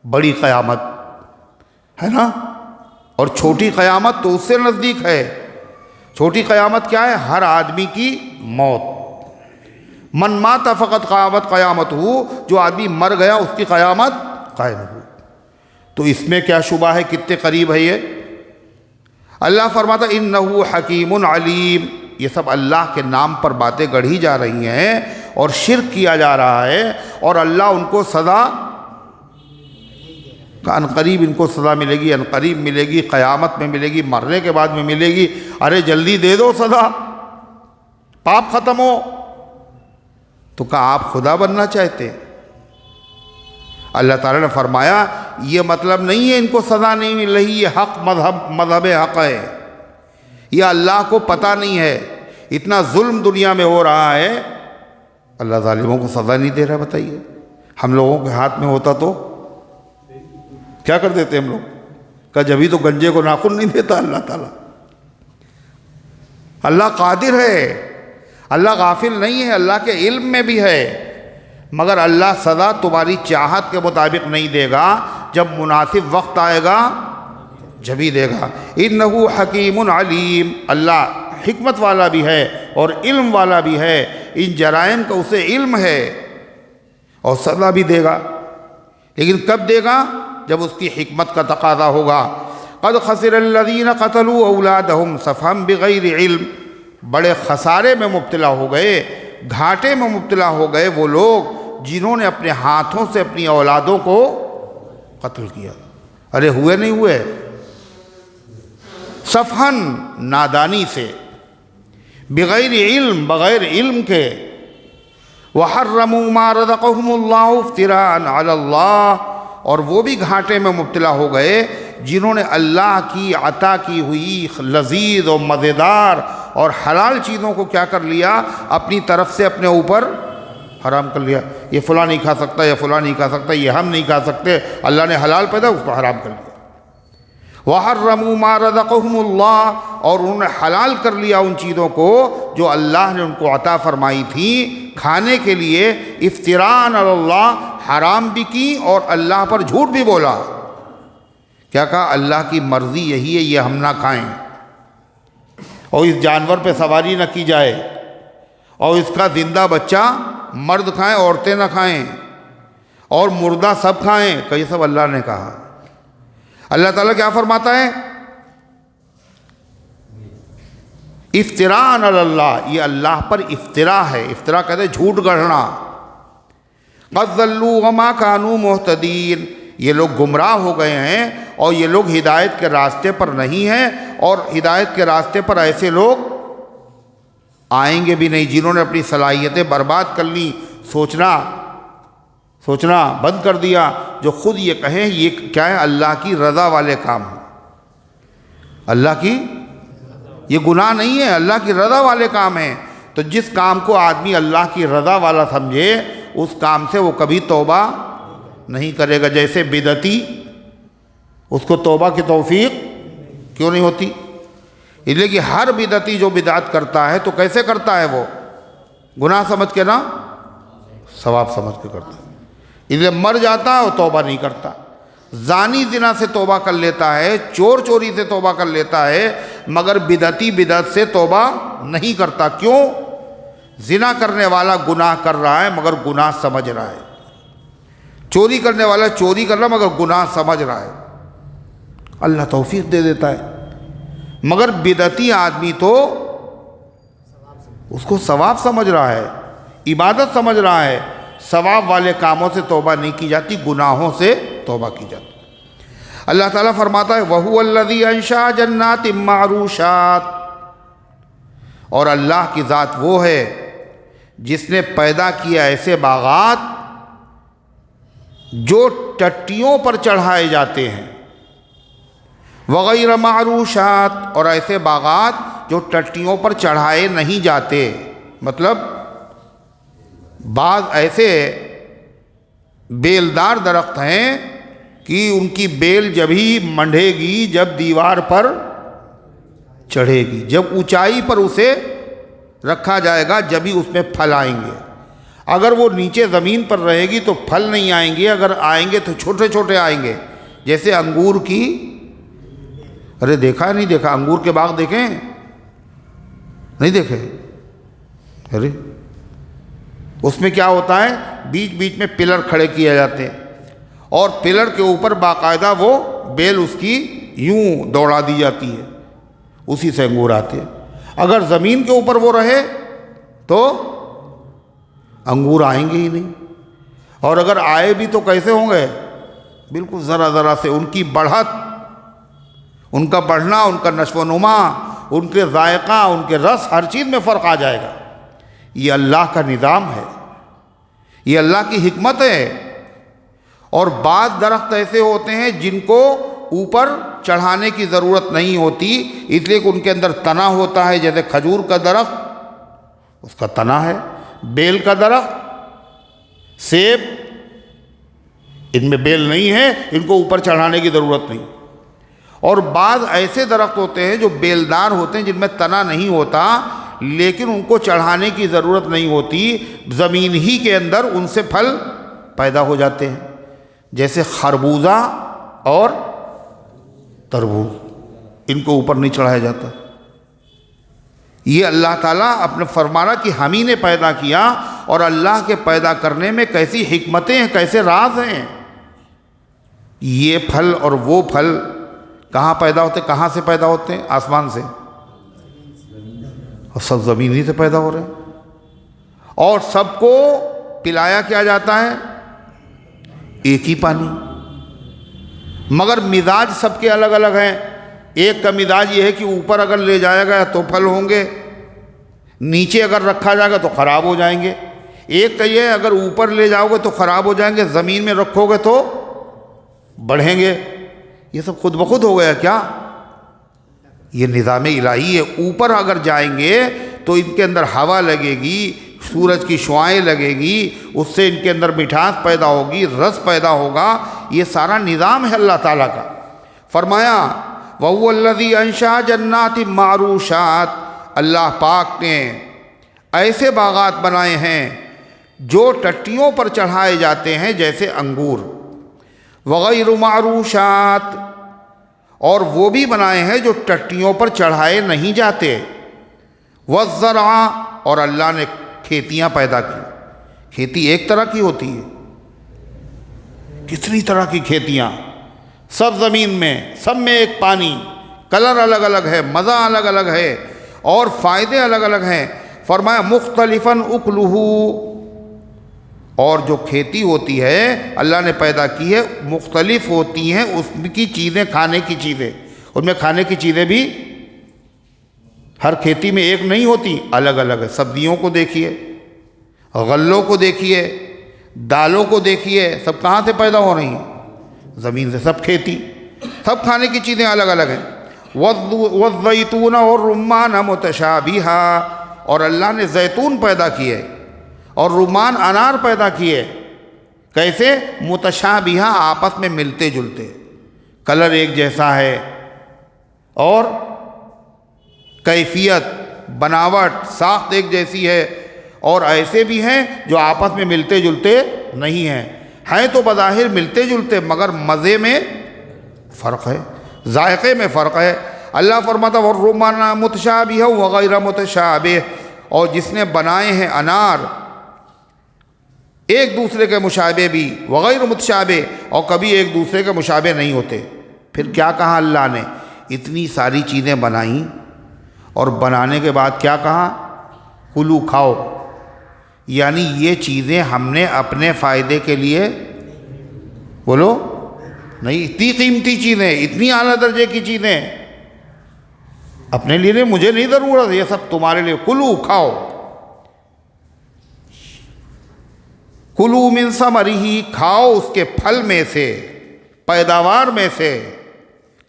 بڑی قیامت ہے نا، اور چھوٹی قیامت تو اس سے نزدیک ہے۔ چھوٹی قیامت کیا ہے؟ ہر آدمی کی موت۔ من مات فقط قامت قیامت ہو، جو آدمی مر گیا اس کی قیامت قائم ہوئی۔ تو اس میں کیا شبہ ہے کتنے قریب ہے یہ؟ اللہ فرماتا انہ حکیم علیم، یہ سب اللہ کے نام پر باتیں گڑھی جا رہی ہیں اور شرک کیا جا رہا ہے، اور اللہ ان کو سزا ان قریب ان کو سزا ملے گی، ان قریب ملے گی، قیامت میں ملے گی، مرنے کے بعد میں ملے گی۔ ارے جلدی دے دو سزا، پاپ ختم ہو۔ تو کہا آپ خدا بننا چاہتے؟ اللہ تعالیٰ نے فرمایا یہ مطلب نہیں ہے ان کو سزا نہیں مل رہی، یہ حق مذہب حق ہے، یہ اللہ کو پتہ نہیں ہے، اتنا ظلم دنیا میں ہو رہا ہے، اللہ ظالموں کو سزا نہیں دے رہا۔ بتائیے ہم لوگوں کے ہاتھ میں ہوتا تو کیا کر دیتے ہم لوگ؟ کہ جبھی تو گنجے کو ناخن نہیں دیتا اللہ تعالیٰ۔ اللہ قادر ہے، اللہ غافل نہیں ہے، اللہ کے علم میں بھی ہے، مگر اللہ سزا تمہاری چاہت کے مطابق نہیں دے گا، جب مناسب وقت آئے گا جبھی دے گا۔ انہ حکیم علیم، اللہ حکمت والا بھی ہے اور علم والا بھی ہے، ان جرائم کا اسے علم ہے اور سزا بھی دے گا، لیکن کب دے گا؟ جب اس کی حکمت کا تقاضا ہوگا۔ قد خسر الذین قتلوا اولادہم سفہا بغیر علم، بڑے خسارے میں مبتلا ہو گئے، گھاٹے میں مبتلا ہو گئے وہ لوگ جنہوں نے اپنے ہاتھوں سے اپنی اولادوں کو قتل کیا۔ ارے ہوئے نہیں ہوئے؟ سفہاً نادانی سے، بغیر علم بغیر علم کے، وحرموا ما رزقهم اللہ افتراء علی اللہ، اور وہ بھی گھاٹے میں مبتلا ہو گئے جنہوں نے اللہ کی عطا کی ہوئی لذیذ اور مزیدار اور حلال چیزوں کو کیا کر لیا؟ اپنی طرف سے اپنے اوپر حرام کر لیا۔ یہ فلاں نہیں کھا سکتا، یہ فلاں نہیں کھا سکتا، یہ ہم نہیں کھا سکتے، اللہ نے حلال پیدا اس کو حرام کر لیا۔ وحرموا ما رزقهم اللہ، اور انہوں نے حلال کر لیا ان چیزوں کو جو اللہ نے ان کو عطا فرمائی تھی کھانے کے لیے، افتراء علی اللہ، حرام بھی کی اور اللہ پر جھوٹ بھی بولا۔ کیا کہا؟ اللہ کی مرضی یہی ہے، یہ ہم نہ کھائیں، اور اس جانور پہ سواری نہ کی جائے، اور اس کا زندہ بچہ مرد کھائیں عورتیں نہ کھائیں، اور مردہ سب کھائیں، کہ یہ سب اللہ نے کہا۔ اللہ تعالیٰ کیا فرماتا ہے؟ افتراء علی اللہ، یہ اللہ پر افتراء ہے۔ افتراء کہتے ہیں جھوٹ گڑھنا۔ قد ضلوا وما كانوا مهتدین، یہ لوگ گمراہ ہو گئے ہیں اور یہ لوگ ہدایت کے راستے پر نہیں ہیں، اور ہدایت کے راستے پر ایسے لوگ آئیں گے بھی نہیں جنہوں نے اپنی صلاحیتیں برباد کر لی، سوچنا بند کر دیا، جو خود یہ کہیں یہ کیا ہے؟ اللہ کی رضا والے کام ہیں۔ اللہ کی یہ گناہ نہیں ہے، اللہ کی رضا والے کام ہیں۔ تو جس کام کو آدمی اللہ کی رضا والا سمجھے اس کام سے وہ کبھی توبہ نہیں کرے گا۔ جیسے بدعتی، اس کو توبہ کی توفیق کیوں نہیں ہوتی؟ اس لیے کہ ہر بدعتی جو بدعت کرتا ہے تو کیسے کرتا ہے؟ وہ گناہ سمجھ کے نہ ثواب سمجھ کے کرتا ہے، اس لیے مر جاتا ہے اور توبہ نہیں کرتا۔ زانی زنا سے توبہ کر لیتا ہے، چور چوری سے توبہ کر لیتا ہے، مگر بدعتی بدعت سے توبہ نہیں کرتا۔ کیوں؟ زنا کرنے والا گناہ کر رہا ہے مگر گناہ سمجھ رہا ہے، چوری کرنے والا چوری کر رہا ہے مگر گناہ سمجھ رہا ہے، اللہ توفیق دے دیتا ہے۔ مگر بدعتی آدمی تو اس کو ثواب سمجھ رہا ہے، عبادت سمجھ رہا ہے، ثواب والے کاموں سے توبہ نہیں کی جاتی، گناہوں سے توبہ کی جاتی۔ اللہ تعالیٰ فرماتا ہے وَهُوَ الَّذِي أَنشَأَ جَنَّاتٍ مَّعْرُوشَاتٍ، اور اللہ کی ذات وہ ہے جس نے پیدا کیا ایسے باغات جو ٹٹیوں پر چڑھائے جاتے ہیں، وغیر معروشات، اور ایسے باغات جو ٹٹیوں پر چڑھائے نہیں جاتے۔ مطلب بعض ایسے بیلدار درخت ہیں کہ ان کی بیل جب ہی منڈے گی جب دیوار پر چڑھے گی، جب اونچائی پر اسے رکھا جائے گا جب ہی اس میں پھل آئیں گے۔ اگر وہ نیچے زمین پر رہے گی تو پھل نہیں آئیں گے، اگر آئیں گے تو چھوٹے چھوٹے آئیں گے، جیسے انگور کی، ارے دیکھا نہیں دیکھا؟ انگور کے باغ دیکھیں؟ نہیں دیکھے؟ ارے اس میں کیا ہوتا ہے؟ بیچ بیچ میں پلر کھڑے کیے جاتے ہیں، اور پلر کے اوپر باقاعدہ وہ بیل اس کی یوں دوڑا دی جاتی ہے، اسی سے انگور آتے ہیں۔ اگر زمین کے اوپر وہ رہے تو انگور آئیں گے ہی نہیں، اور اگر آئے بھی تو کیسے ہوں گے؟ بالکل ذرا ذرا سے۔ ان کی بڑھت، ان کا بڑھنا، ان کا نشو و نما، ان کے ذائقہ، ان کے رس، ہر چیز میں فرق آ جائے گا۔ یہ اللہ کا نظام ہے، یہ اللہ کی حکمت ہے۔ اور بعض درخت ایسے ہوتے ہیں جن کو اوپر چڑھانے کی ضرورت نہیں ہوتی، اس لیے کہ ان کے اندر تنا ہوتا ہے، جیسے کھجور کا درخت اس کا تنا ہے، بیل کا درخت، سیب، ان میں بیل نہیں ہے، ان کو اوپر چڑھانے کی ضرورت نہیں۔ اور بعض ایسے درخت ہوتے ہیں جو بیلدار ہوتے ہیں جن میں تنا نہیں ہوتا، لیکن ان کو چڑھانے کی ضرورت نہیں ہوتی، زمین ہی کے اندر ان سے پھل پیدا ہو جاتے ہیں، جیسے خربوزہ اور تربوز، ان کو اوپر نہیں چڑھایا جاتا۔ یہ اللہ تعالیٰ اپنے فرمانا کہ ہم ہی نے پیدا کیا، اور اللہ کے پیدا کرنے میں کیسی حکمتیں ہیں، کیسے راز ہیں۔ یہ پھل اور وہ پھل کہاں پیدا ہوتے، کہاں سے پیدا ہوتے ہیں؟ آسمان سے، اور سب زمین ہی سے پیدا ہو رہے ہیں، اور سب کو پلایا کیا جاتا ہے؟ ایک ہی پانی، مگر مزاج سب کے الگ الگ ہیں۔ ایک کا مزاج یہ ہے کہ اوپر اگر لے جایا گیا تو پھل ہوں گے، نیچے اگر رکھا جائے گا تو خراب ہو جائیں گے۔ ایک کا یہ ہے اگر اوپر لے جاؤ گے تو خراب ہو جائیں گے، زمین میں رکھو گے تو بڑھیں گے۔ یہ سب خود بخود ہو گیا کیا؟ یہ نظام الہی ہے۔ اوپر اگر جائیں گے تو ان کے اندر ہوا لگے گی، سورج کی شعاعیں لگے گی، اس سے ان کے اندر مٹھاس پیدا ہوگی، رس پیدا ہوگا۔ یہ سارا نظام ہے اللہ تعالیٰ کا۔ فرمایا وَهُوَ الَّذِي أَنشَأَ جَنَّاتٍ مَّعْرُوشَاتٍ، اللہ پاک نے ایسے باغات بنائے ہیں جو ٹٹیوں پر چڑھائے جاتے ہیں جیسے انگور، وغیر معروشات، اور وہ بھی بنائے ہیں جو ٹٹیوں پر چڑھائے نہیں جاتے، والزرع، اور اللہ نے کھیتیاں پیدا کی۔ کھیتی ایک طرح کی ہوتی ہے، کتنی طرح کی کھیتیاں، سب زمین میں، سب میں ایک پانی، کلر الگ الگ ہے، مزہ الگ الگ ہے، اور فائدے الگ الگ ہیں۔ فرمایا مختلفاً اکلہ، اور جو کھیتی ہوتی ہے اللہ نے پیدا کی ہے مختلف ہوتی ہیں اس کی چیزیں، کھانے کی چیزیں، ان میں کھانے کی چیزیں بھی ہر کھیتی میں ایک نہیں ہوتی، الگ الگ ہے۔ سبزیوں کو دیکھیے، غلوں کو دیکھیے، دالوں کو دیکھیے، سب کہاں سے پیدا ہو رہی ہیں؟ زمین سے۔ سب کھیتی، سب کھانے کی چیزیں الگ الگ ہیں۔ والزیتون والرمان متشابہا، اور اللہ نے زیتون پیدا کیے اور رمان انار پیدا کیے، کیسے؟ متشابہا، آپس میں ملتے جلتے، کلر ایک جیسا ہے، اور کیفیت، بناوٹ، ساخت ایک جیسی ہے، اور ایسے بھی ہیں جو آپس میں ملتے جلتے نہیں ہیں تو بظاہر ملتے جلتے مگر مزے میں فرق ہے، ذائقے میں فرق ہے۔ اللہ فرماتا والرمان متشابہ وغیر متشابہ، اور جس نے بنائے ہیں انار ایک دوسرے کے مشابہ بھی، وغیر متشابہ، اور کبھی ایک دوسرے کے مشابہ نہیں ہوتے۔ پھر کیا کہا اللہ نے؟ اتنی ساری چیزیں بنائیں اور بنانے کے بعد کیا کہا؟ کلو، کھاؤ، یعنی یہ چیزیں ہم نے اپنے فائدے کے لیے، بولو نہیں، اتنی قیمتی چیزیں، اتنی اعلیٰ درجے کی چیزیں اپنے لیے نہیں، مجھے نہیں ضرورت، یہ سب تمہارے لیے، کلو، کھاؤ، کلو من ثمرہ، کھاؤ اس کے پھل میں سے، پیداوار میں سے۔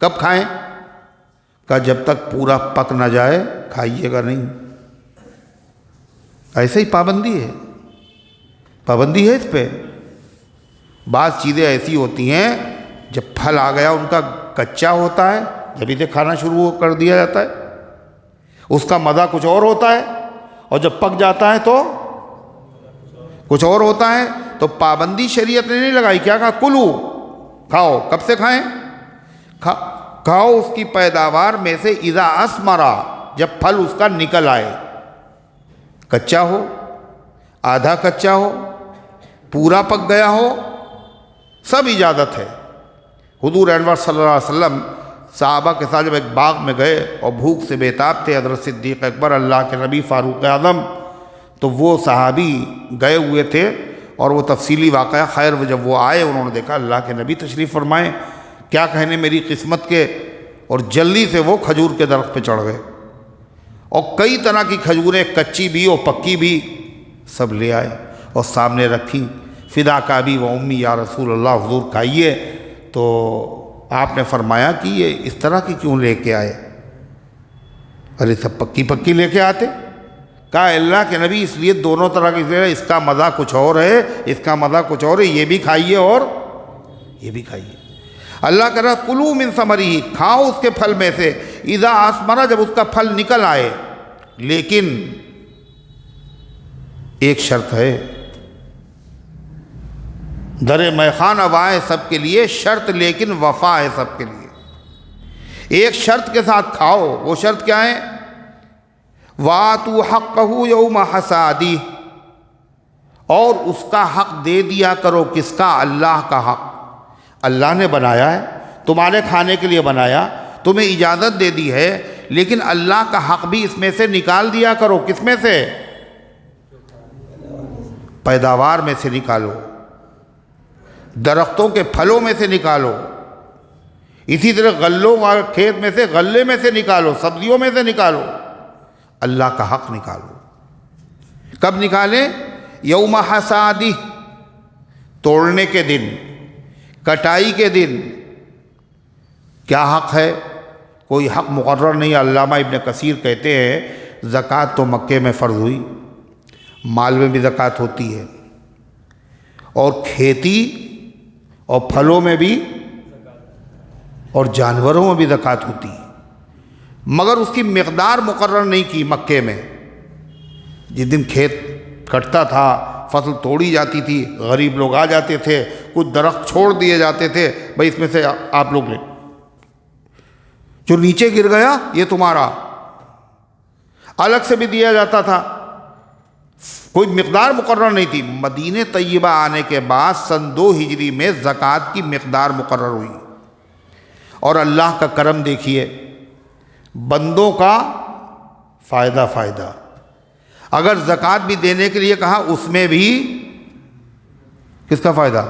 کب کھائیں؟ کہا جب تک پورا پک نہ جائے کھائیے گا نہیں۔ ایسے ہی پابندی ہے، پابندی ہے اس پہ۔ بعض چیزیں ایسی ہوتی ہیں جب پھل آ گیا ان کا کچا ہوتا ہے جبھی سے کھانا شروع کر دیا جاتا ہے، اس کا مزہ کچھ اور ہوتا ہے، اور جب پک جاتا ہے تو کچھ اور ہوتا ہے۔ تو پابندی شریعت نے نہیں لگائی، کیا کہا؟ کلو، کھاؤ۔ کب سے کھائیں؟ کھاؤ اس کی پیداوار میں سے، اذا اثمرا، جب پھل اس کا نکل آئے، کچا ہو، آدھا کچا ہو، پورا پک گیا ہو، سب اجازت ہے۔ حضور انور صلی اللہ علیہ وسلم صحابہ کے ساتھ جب ایک باغ میں گئے اور بھوک سے بے تاب تھے، حضرت صدیق اکبر، اللہ کے نبی، فاروق اعظم، تو وہ صحابی گئے ہوئے تھے، اور وہ تفصیلی واقعہ، خیر جب وہ آئے انہوں نے دیکھا اللہ کے نبی تشریف فرمائے، کیا کہنے میری قسمت کے، اور جلدی سے وہ کھجور کے درخت پہ چڑھ گئے، اور کئی طرح کی کھجوریں، کچی بھی اور پکی بھی، سب لے آئے اور سامنے رکھی۔ فداک ابی و امی یا رسول اللہ، حضور کھائیے۔ تو آپ نے فرمایا کہ یہ اس طرح کی کیوں لے کے آئے؟ ارے سب پکی پکی لے کے آتے۔ کہا اللہ کے نبی اس لیے دونوں طرح کی، اس کا مزہ کچھ اور ہے، اس کا مزہ کچھ اور ہے، یہ بھی کھائیے اور یہ بھی کھائیے۔ اللہ کہہ رہا کلو من ثمرہ، کھاؤ اس کے پھل میں سے، اذا اثمرا، جب اس کا پھل نکل آئے، لیکن ایک شرط ہے، در میخانہ وائے سب کے لیے شرط، لیکن وفا ہے سب کے لیے۔ ایک شرط کے ساتھ کھاؤ، وہ شرط کیا ہے؟ وَآتُوا حَقَّهُ يَوْمَ حَصَادِهِ، اور اس کا حق دے دیا کرو۔ کس کا؟ اللہ کا حق۔ اللہ نے بنایا ہے، تمہارے کھانے کے لیے بنایا، تمہیں اجازت دے دی ہے، لیکن اللہ کا حق بھی اس میں سے نکال دیا کرو۔ کس میں سے؟ پیداوار میں سے نکالو، درختوں کے پھلوں میں سے نکالو، اسی طرح غلوں والے کھیت میں سے، غلے میں سے نکالو، سبزیوں میں سے نکالو، اللہ کا حق نکالو۔ کب نکالیں؟ یوم حصادہ، توڑنے کے دن، کٹائی کے دن۔ کیا حق ہے؟ کوئی حق مقرر نہیں۔ علامہ ابن کثیر کہتے ہیں زکوٰۃ تو مکے میں فرض ہوئی، مال میں بھی زکوٰۃ ہوتی ہے، اور کھیتی اور پھلوں میں بھی اور جانوروں میں بھی زکوٰۃ ہوتی ہے، مگر اس کی مقدار مقرر نہیں کی مکے میں۔ جس دن کھیت کٹتا تھا، فصل توڑی جاتی تھی، غریب لوگ آ جاتے تھے، کچھ درخت چھوڑ دیے جاتے تھے، بھائی اس میں سے آپ لوگ لیں، جو نیچے گر گیا یہ تمہارا۔ الگ سے بھی دیا جاتا تھا، کوئی مقدار مقرر نہیں تھی۔ مدینہ طیبہ آنے کے بعد سن 2 ہجری میں زکوٰۃ کی مقدار مقرر ہوئی۔ اور اللہ کا کرم دیکھیے، بندوں کا فائدہ۔ اگر زکوٰۃ بھی دینے کے لیے کہا، اس میں بھی کس کا فائدہ؟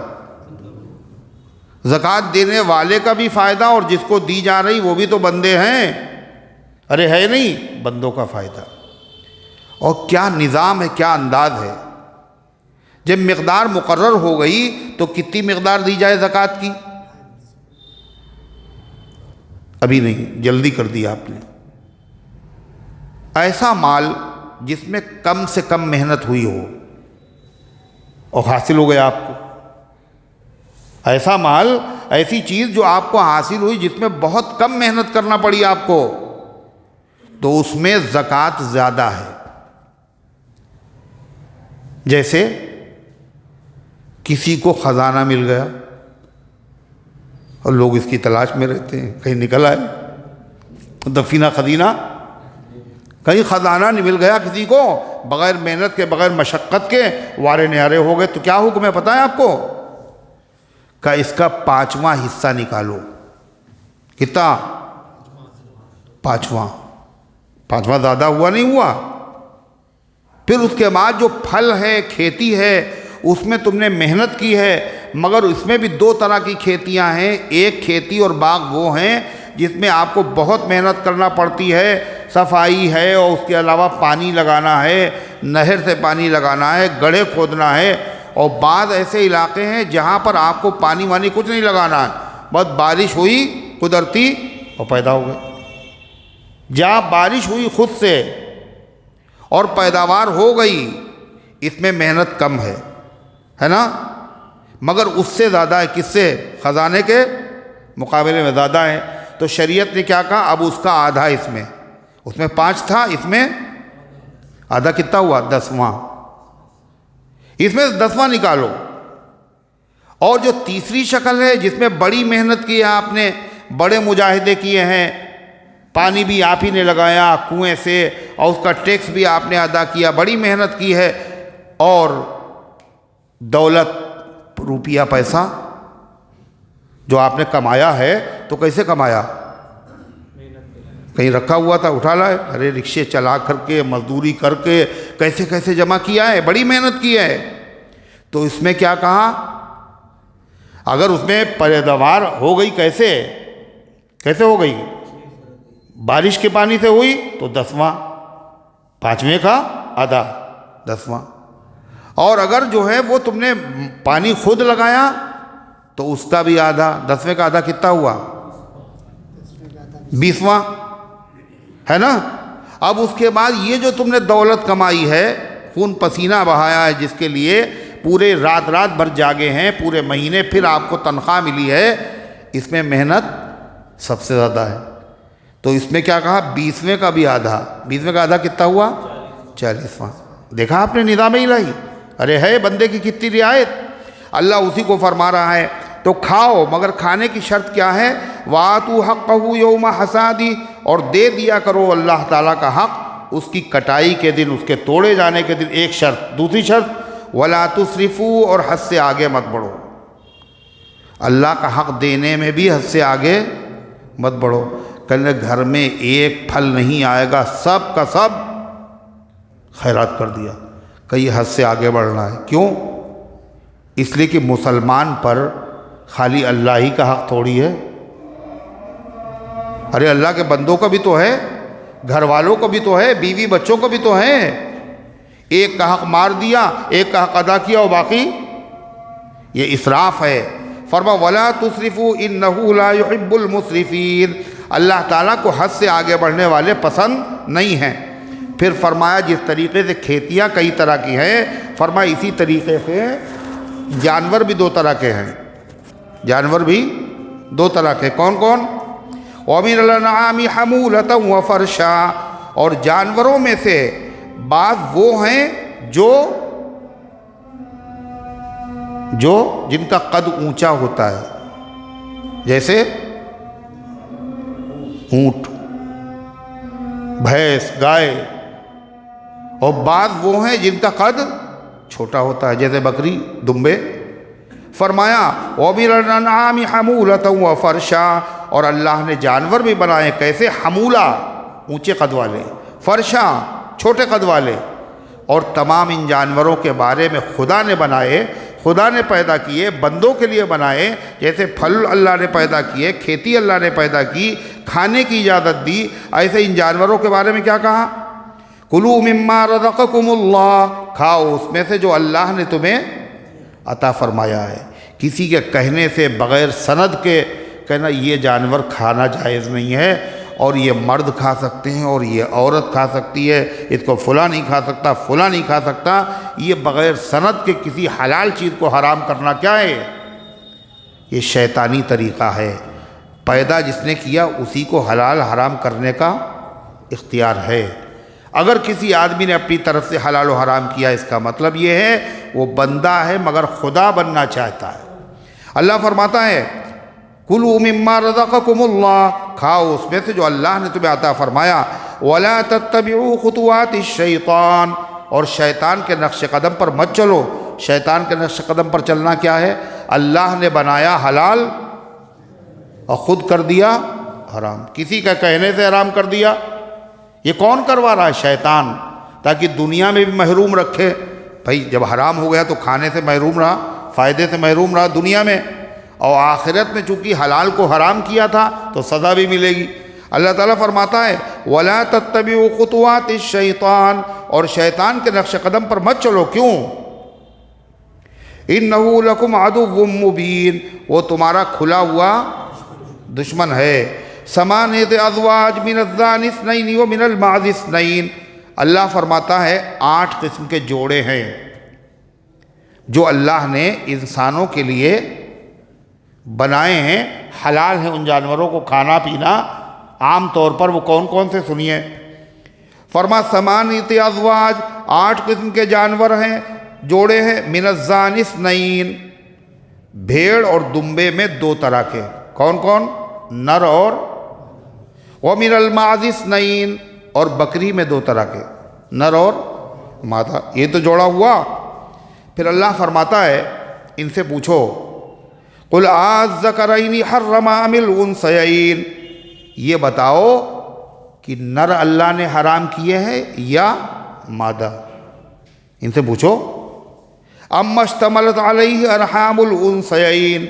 زکوٰۃ دینے والے کا بھی فائدہ، اور جس کو دی جا رہی وہ بھی تو بندے ہیں، ارے ہے نہیں، بندوں کا فائدہ۔ اور کیا نظام ہے، کیا انداز ہے۔ جب مقدار مقرر ہو گئی تو کتنی مقدار دی جائے زکوٰۃ کی؟ ابھی نہیں، جلدی کر دیا آپ نے۔ ایسا مال جس میں کم سے کم محنت ہوئی ہو اور حاصل ہو گیا آپ کو، ایسا مال، ایسی چیز جو آپ کو حاصل ہوئی جس میں بہت کم محنت کرنا پڑی آپ کو، تو اس میں زکوٰۃ زیادہ ہے۔ جیسے کسی کو خزانہ مل گیا اور لوگ اس کی تلاش میں رہتے ہیں، کہیں نکل آئے دفینہ خزینہ، کہیں خزانہ نہیں مل گیا کسی کو، بغیر محنت کے، بغیر مشقت کے وارے نیارے ہو گئے، تو کیا حکم ہے پتہ ہے آپ کو؟ کہ اس کا 5واں حصہ نکالو۔ کتنا؟ 5واں زیادہ ہوا نہیں ہوا؟ پھر اس کے بعد جو پھل ہے، کھیتی ہے، اس میں تم نے محنت کی ہے، مگر اس میں بھی 2 طرح کی کھیتیاں ہیں۔ ایک کھیتی اور باغ وہ ہیں جس میں آپ کو بہت محنت کرنا پڑتی ہے، صفائی ہے، اور اس کے علاوہ پانی لگانا ہے، نہر سے پانی لگانا ہے، گڑھے کھودنا ہے۔ اور بعض ایسے علاقے ہیں جہاں پر آپ کو پانی وانی کچھ نہیں لگانا ہے، بس بارش ہوئی قدرتی اور پیدا ہو گئے۔ جہاں بارش ہوئی خود سے اور پیداوار ہو گئی، اس میں محنت کم ہے نا، مگر اس سے زیادہ ہے کس سے؟ خزانے کے مقابلے میں زیادہ ہے۔ تو شریعت نے کیا کہا؟ اب اس کا آدھا، اس میں 5 تھا، اس میں آدھا کتنا ہوا؟ 10واں۔ اس میں 10واں نکالو۔ اور جو تیسری شکل ہے جس میں بڑی محنت کی ہے آپ نے، بڑے مجاہدے کیے ہیں، پانی بھی آپ ہی نے لگایا کنویں سے، اور اس کا ٹیکس بھی آپ نے ادا کیا، بڑی محنت کی ہے، اور دولت، روپیہ، پیسہ جو آپ نے کمایا ہے، تو کیسے کمایا؟ کہیں رکھا ہوا تھا اٹھا لائے؟ ارے رکشے چلا کر کے، مزدوری کر کے، کیسے کیسے جمع کیا ہے، بڑی محنت کی ہے۔ تو اس میں کیا کہا؟ اگر اس میں پیداوار ہو گئی، کیسے ہو گئی؟ بارش کے پانی سے ہوئی تو 10واں، 5ویں کا آدھا 10واں۔ اور اگر جو ہے وہ تم نے پانی خود لگایا تو اس کا بھی آدھا، 10ویں کا آدھا کتنا ہوا؟ 20واں، ہے نا۔ اب اس کے بعد یہ جو تم نے دولت کمائی ہے، خون پسینہ بہایا ہے، جس کے لیے پورے رات بھر جاگے ہیں، پورے مہینے، پھر آپ کو تنخواہ ملی ہے، اس میں محنت سب سے زیادہ ہے۔ تو اس میں کیا کہا؟ 20ویں کا بھی آدھا، 20ویں کا آدھا کتنا ہوا؟ 40واں۔ دیکھا آپ نے نظام الہی؟ ارے ہے بندے کی کتنی رعایت، اللہ اسی کو فرما رہا ہے۔ تو کھاؤ، مگر کھانے کی شرط کیا ہے؟ وَآتُوا حَقَّهُ يَوْمَ حَصَادِهِ، اور دے دیا کرو اللہ تعالیٰ کا حق اس کی کٹائی کے دن، اس کے توڑے جانے کے دن، ایک شرط۔ دوسری شرط وَلَا تُسْرِفُوا، اور حد سے آگے مت بڑھو۔ اللہ کا حق دینے میں بھی حد سے آگے مت بڑھو۔ کہنے گھر میں ایک پھل نہیں آئے گا، سب کا سب خیرات کر دیا، کہیں حد سے آگے بڑھنا ہے۔ کیوں؟ اس لیے کہ مسلمان پر خالی اللہ ہی کا حق تھوڑی ہے، ارے اللہ کے بندوں کا بھی تو ہے، گھر والوں کا بھی تو ہے، بیوی بچوں کا بھی تو ہے۔ ایک کا حق مار دیا، ایک کا حق ادا کیا، اور باقی یہ اسراف ہے۔ فرما وَلَا تُسْرِفُوا إِنَّهُ لَا يُحِبُّ الْمُسْرِفِينَ، اللہ تعالیٰ کو حد سے آگے بڑھنے والے پسند نہیں ہیں۔ پھر فرمایا جس طریقے سے کھیتیاں کئی طرح کی ہیں، فرمایا اسی طریقے سے جانور بھی 2 طرح کے ہیں، جانور بھی دو طرح کے، کون کون؟ وَمِنَ الْأَنْعَامِ حَمُولَةً وَفَرْشًا، اور جانوروں میں سے بعض وہ ہیں جو جن کا قد اونچا ہوتا ہے، جیسے اونٹ، بھینس، گائے، اور بعض وہ ہیں جن کا قد چھوٹا ہوتا ہے، جیسے بکری، دمبے۔ فرمایا وَمِنَ الْأَنْعَامِ حَمُولَةً وَفَرْشًا، اور اللہ نے جانور بھی بنائے، کیسے؟ حمولہ، اونچے قد والے، فرشاں، چھوٹے قد والے۔ اور تمام ان جانوروں کے بارے میں خدا نے بنائے، خدا نے پیدا کیے، بندوں کے لیے بنائے، جیسے پھل اللہ نے پیدا کیے، کھیتی اللہ نے پیدا کی، کھانے کی اجازت دی، ایسے ان جانوروں کے بارے میں کیا کہا؟ کُلُوا مِمَّا رَزَقَكُمُ اللَّهُ، کھاؤ اس میں سے جو اللہ نے تمہیں عطا فرمایا ہے۔ کسی کے کہنے سے، بغیر سند کے کہنا یہ جانور کھانا جائز نہیں ہے، اور یہ مرد کھا سکتے ہیں، اور یہ عورت کھا سکتی ہے، اس کو فلاں نہیں کھا سکتا، فلاں نہیں کھا سکتا، یہ بغیر سند کے کسی حلال چیز کو حرام کرنا کیا ہے؟ یہ شیطانی طریقہ ہے۔ پیدا جس نے کیا اسی کو حلال حرام کرنے کا اختیار ہے۔ اگر کسی آدمی نے اپنی طرف سے حلال و حرام کیا، اس کا مطلب یہ ہے وہ بندہ ہے مگر خدا بننا چاہتا ہے۔ اللہ فرماتا ہے کُلُوا مِمَّا رَزَقَكُمُ اللَّهُ، کھاؤ اس میں سے جو اللہ نے تمہیں عطا فرمایا، وَلَا تَتَّبِعُوا خُطُوَاتِ الشَّيْطَانِ، اور شیطان کے نقش قدم پر مت چلو۔ شیطان کے نقش قدم پر چلنا کیا ہے؟ اللہ نے بنایا حلال اور خود کر دیا حرام، کسی کا کہنے سے حرام کر دیا۔ یہ کون کروا رہا ہے؟ شیطان، تاکہ دنیا میں بھی محروم رکھے۔ بھائی جب حرام ہو گیا تو کھانے سے محروم رہا، فائدے سے محروم رہا دنیا میں، اور آخرت میں چونکہ حلال کو حرام کیا تھا تو سزا بھی ملے گی۔ اللہ تعالیٰ فرماتا ہے وَلَا تَتَّبِعُوا خُطُوَاتِ الشَّيْطَانِ، اور شیطان کے نقش قدم پر مت چلو۔ کیوں؟ إِنَّهُ لَكُمْ عَدُوٌّ مُّبِينٌ، وہ تمہارا کھلا ہوا دشمن ہے۔ ثمانیۃ ازواج من الذَّانِ اثْنَيْنِ ومن المعز اثْنَيْنِ، اللہ فرماتا ہے 8 قسم کے جوڑے ہیں جو اللہ نے انسانوں کے لیے بنائے ہیں، حلال ہیں ان جانوروں کو کھانا پینا۔ عام طور پر وہ کون کون سے سنیے؟ فرما ثمانیۃ ازواج، 8 قسم کے جانور ہیں، جوڑے ہیں، من الذَّانِ اثْنَيْنِ، بھیڑ اور دمبے میں 2 طرح کے، کون کون؟ نر اور وَمِنَ الْمَعْزِ اثْنَيْنِ، اور بکری میں 2 طرح کے، نر اور مادہ۔ یہ تو جوڑا ہوا۔ پھر اللہ فرماتا ہے ان سے پوچھو قُلْ آلذَّكَرَيْنِ حَرَّمَ أَمِ الْأُنثَيَيْنِ، یہ بتاؤ کہ نر اللہ نے حرام کیے ہیں یا مادہ؟ ان سے پوچھو أَمَّا اشْتَمَلَتْ عَلَيْهِ أَرْحَامُ الْأُنثَيَيْنِ،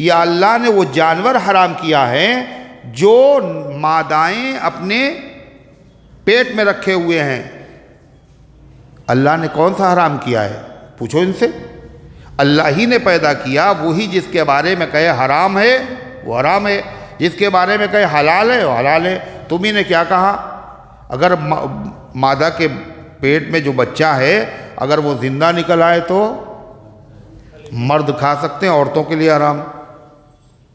یا اللہ نے وہ جانور حرام کیا ہے جو مادائیں اپنے پیٹ میں رکھے ہوئے ہیں۔ اللہ نے کون سا حرام کیا ہے؟ پوچھو ان سے۔ اللہ ہی نے پیدا کیا، وہی جس کے بارے میں کہے حرام ہے وہ حرام ہے، جس کے بارے میں کہے حلال ہے وہ حلال ہے۔ تم ہی نے کیا کہا؟ اگر مادہ کے پیٹ میں جو بچہ ہے اگر وہ زندہ نکل آئے تو مرد کھا سکتے ہیں، عورتوں کے لیے حرام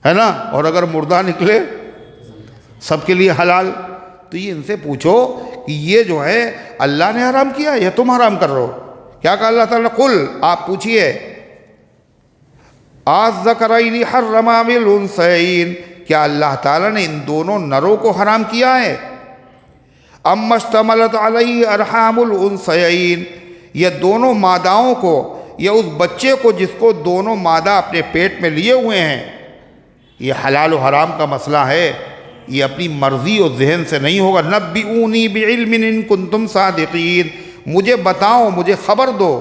ہے نا، اور اگر مردہ نکلے سب کے لیے حلال۔ تو یہ ان سے پوچھو کہ یہ جو ہے اللہ نے حرام کیا یا تم حرام کر رہے ہو؟ کیا کہا اللہ تعالیٰ نے؟ قل، آپ پوچھئے آلذَّكَرَيْنِ حَرَّمَ أَمِ الْأُنثَيَيْنِ، کیا اللہ تعالیٰ نے ان دونوں نروں کو حرام کیا ہے؟ أَمَّا اشْتَمَلَتْ عَلَيْهِ أَرْحَامُ الْأُنثَيَيْنِ، یہ دونوں ماداؤں کو یا اس بچے کو جس کو دونوں مادہ اپنے پیٹ میں لیے ہوئے ہیں۔ یہ حلال و حرام کا مسئلہ ہے، یہ اپنی مرضی اور ذہن سے نہیں ہوگا۔ نبئونی بعلم ان کنتم صادقین، مجھے بتاؤ، مجھے خبر دو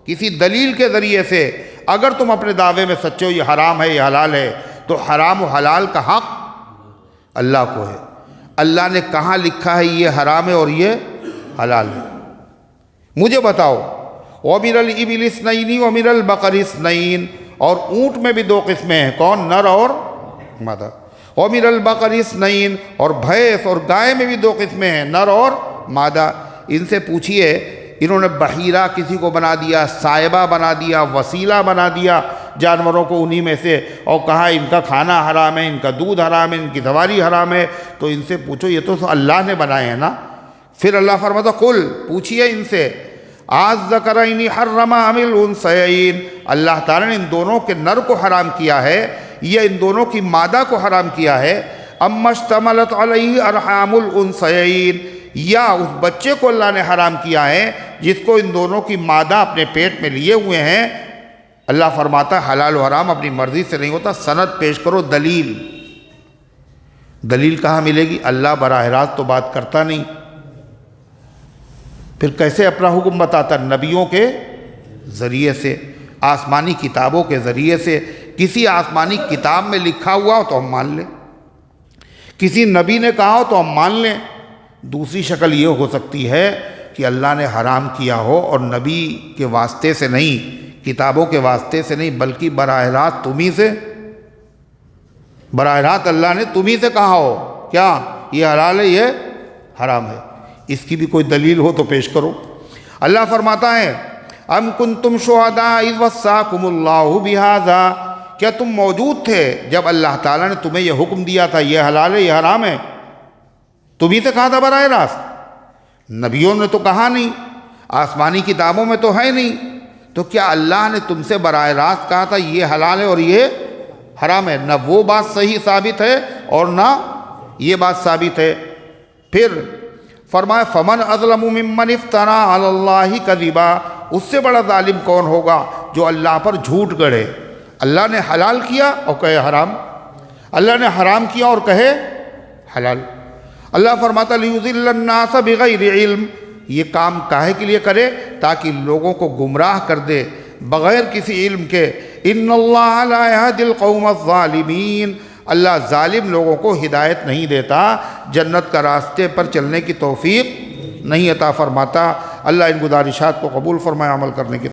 کسی دلیل کے ذریعے سے، اگر تم اپنے دعوے میں سچے ہو یہ حرام ہے یہ حلال ہے، تو حرام و حلال کا حق اللہ کو ہے۔ اللہ نے کہاں لکھا ہے یہ حرام ہے اور یہ حلال ہے؟ مجھے بتاؤ۔ وَمِنَ الْإِبِلِ اثْنَيْنِ وَمِنَ الْبَقَرِ اثْنَيْنِ، اور اونٹ میں بھی 2 قسمیں ہیں، کون؟ نر اور مادہ۔ وَمِنَ الْبَقَرِ اثْنَيْنِ، اور بھینس اور گائے میں بھی 2 قسمیں ہیں، نر اور مادہ۔ ان سے پوچھئے، انہوں نے بحیرہ کسی کو بنا دیا، سائبہ بنا دیا، وسیلہ بنا دیا، جانوروں کو انہی میں سے، اور کہا ان کا کھانا حرام ہے، ان کا دودھ حرام ہے، ان کی سواری حرام ہے، تو ان سے پوچھو یہ تو اللہ نے بنائے ہیں نا۔ پھر اللہ فرماتا قل، پوچھئے ان سے، الذکرین حرم ام الانثیین، اللہ تعالیٰ نے ان دونوں کے نر کو حرام کیا ہے یا ان دونوں کی مادہ کو حرام کیا ہے؟ اما اشتملت علیہ ارحام الانثیین، یا اس بچے کو اللہ نے حرام کیا ہے جس کو ان دونوں کی مادہ اپنے پیٹ میں لیے ہوئے ہیں۔ اللہ فرماتا ہے حلال و حرام اپنی مرضی سے نہیں ہوتا، سند پیش کرو، دلیل۔ دلیل کہاں ملے گی؟ اللہ براہ راست تو بات کرتا نہیں، پھر کیسے اپنا حکم بتاتا؟ نبیوں کے ذریعے سے، آسمانی کتابوں کے ذریعے سے۔ کسی آسمانی کتاب میں لکھا ہوا ہو تو ہم مان لیں، کسی نبی نے کہا ہو تو ہم مان لیں۔ دوسری شکل یہ ہو سکتی ہے کہ اللہ نے حرام کیا ہو اور نبی کے واسطے سے نہیں، کتابوں کے واسطے سے نہیں، بلکہ براہ راست تمہیں سے، براہ راست اللہ نے تمہیں سے کہا ہو کیا یہ حلال ہے یہ حرام ہے۔ اس کی بھی کوئی دلیل ہو تو پیش کرو۔ اللہ فرماتا ہے ام کنتم شہداء اذ وصاکم اللہ بہذا، کیا تم موجود تھے جب اللہ تعالیٰ نے تمہیں یہ حکم دیا تھا یہ حلال ہے یہ حرام ہے؟ تمہیں سے کہا تھا براہ راست، نبیوں نے تو کہا نہیں، آسمانی کتابوں میں تو ہے نہیں، تو کیا اللہ نے تم سے براہ راست کہا تھا یہ حلال ہے اور یہ حرام ہے؟ نہ وہ بات صحیح ثابت ہے اور نہ یہ بات ثابت ہے۔ پھر فرمایا فمن اظلم ممن افترى علی اللہ کذبا، اس سے بڑا ظالم کون ہوگا جو اللہ پر جھوٹ گڑھے۔ اللہ نے حلال کیا اور کہے حرام، اللہ نے حرام کیا اور کہے حلال۔ اللہ فرماتا لیضل الناس بغیر علم، یہ کام کاہے کے لیے کرے؟ تاکہ لوگوں کو گمراہ کر دے بغیر کسی علم کے۔ ان اللہ لا یہدی القوم الظالمین، اللہ ظالم لوگوں کو ہدایت نہیں دیتا، جنت کا راستے پر چلنے کی توفیق نہیں عطا فرماتا۔ اللہ ان گزارشات کو قبول فرمائے، عمل کرنے کی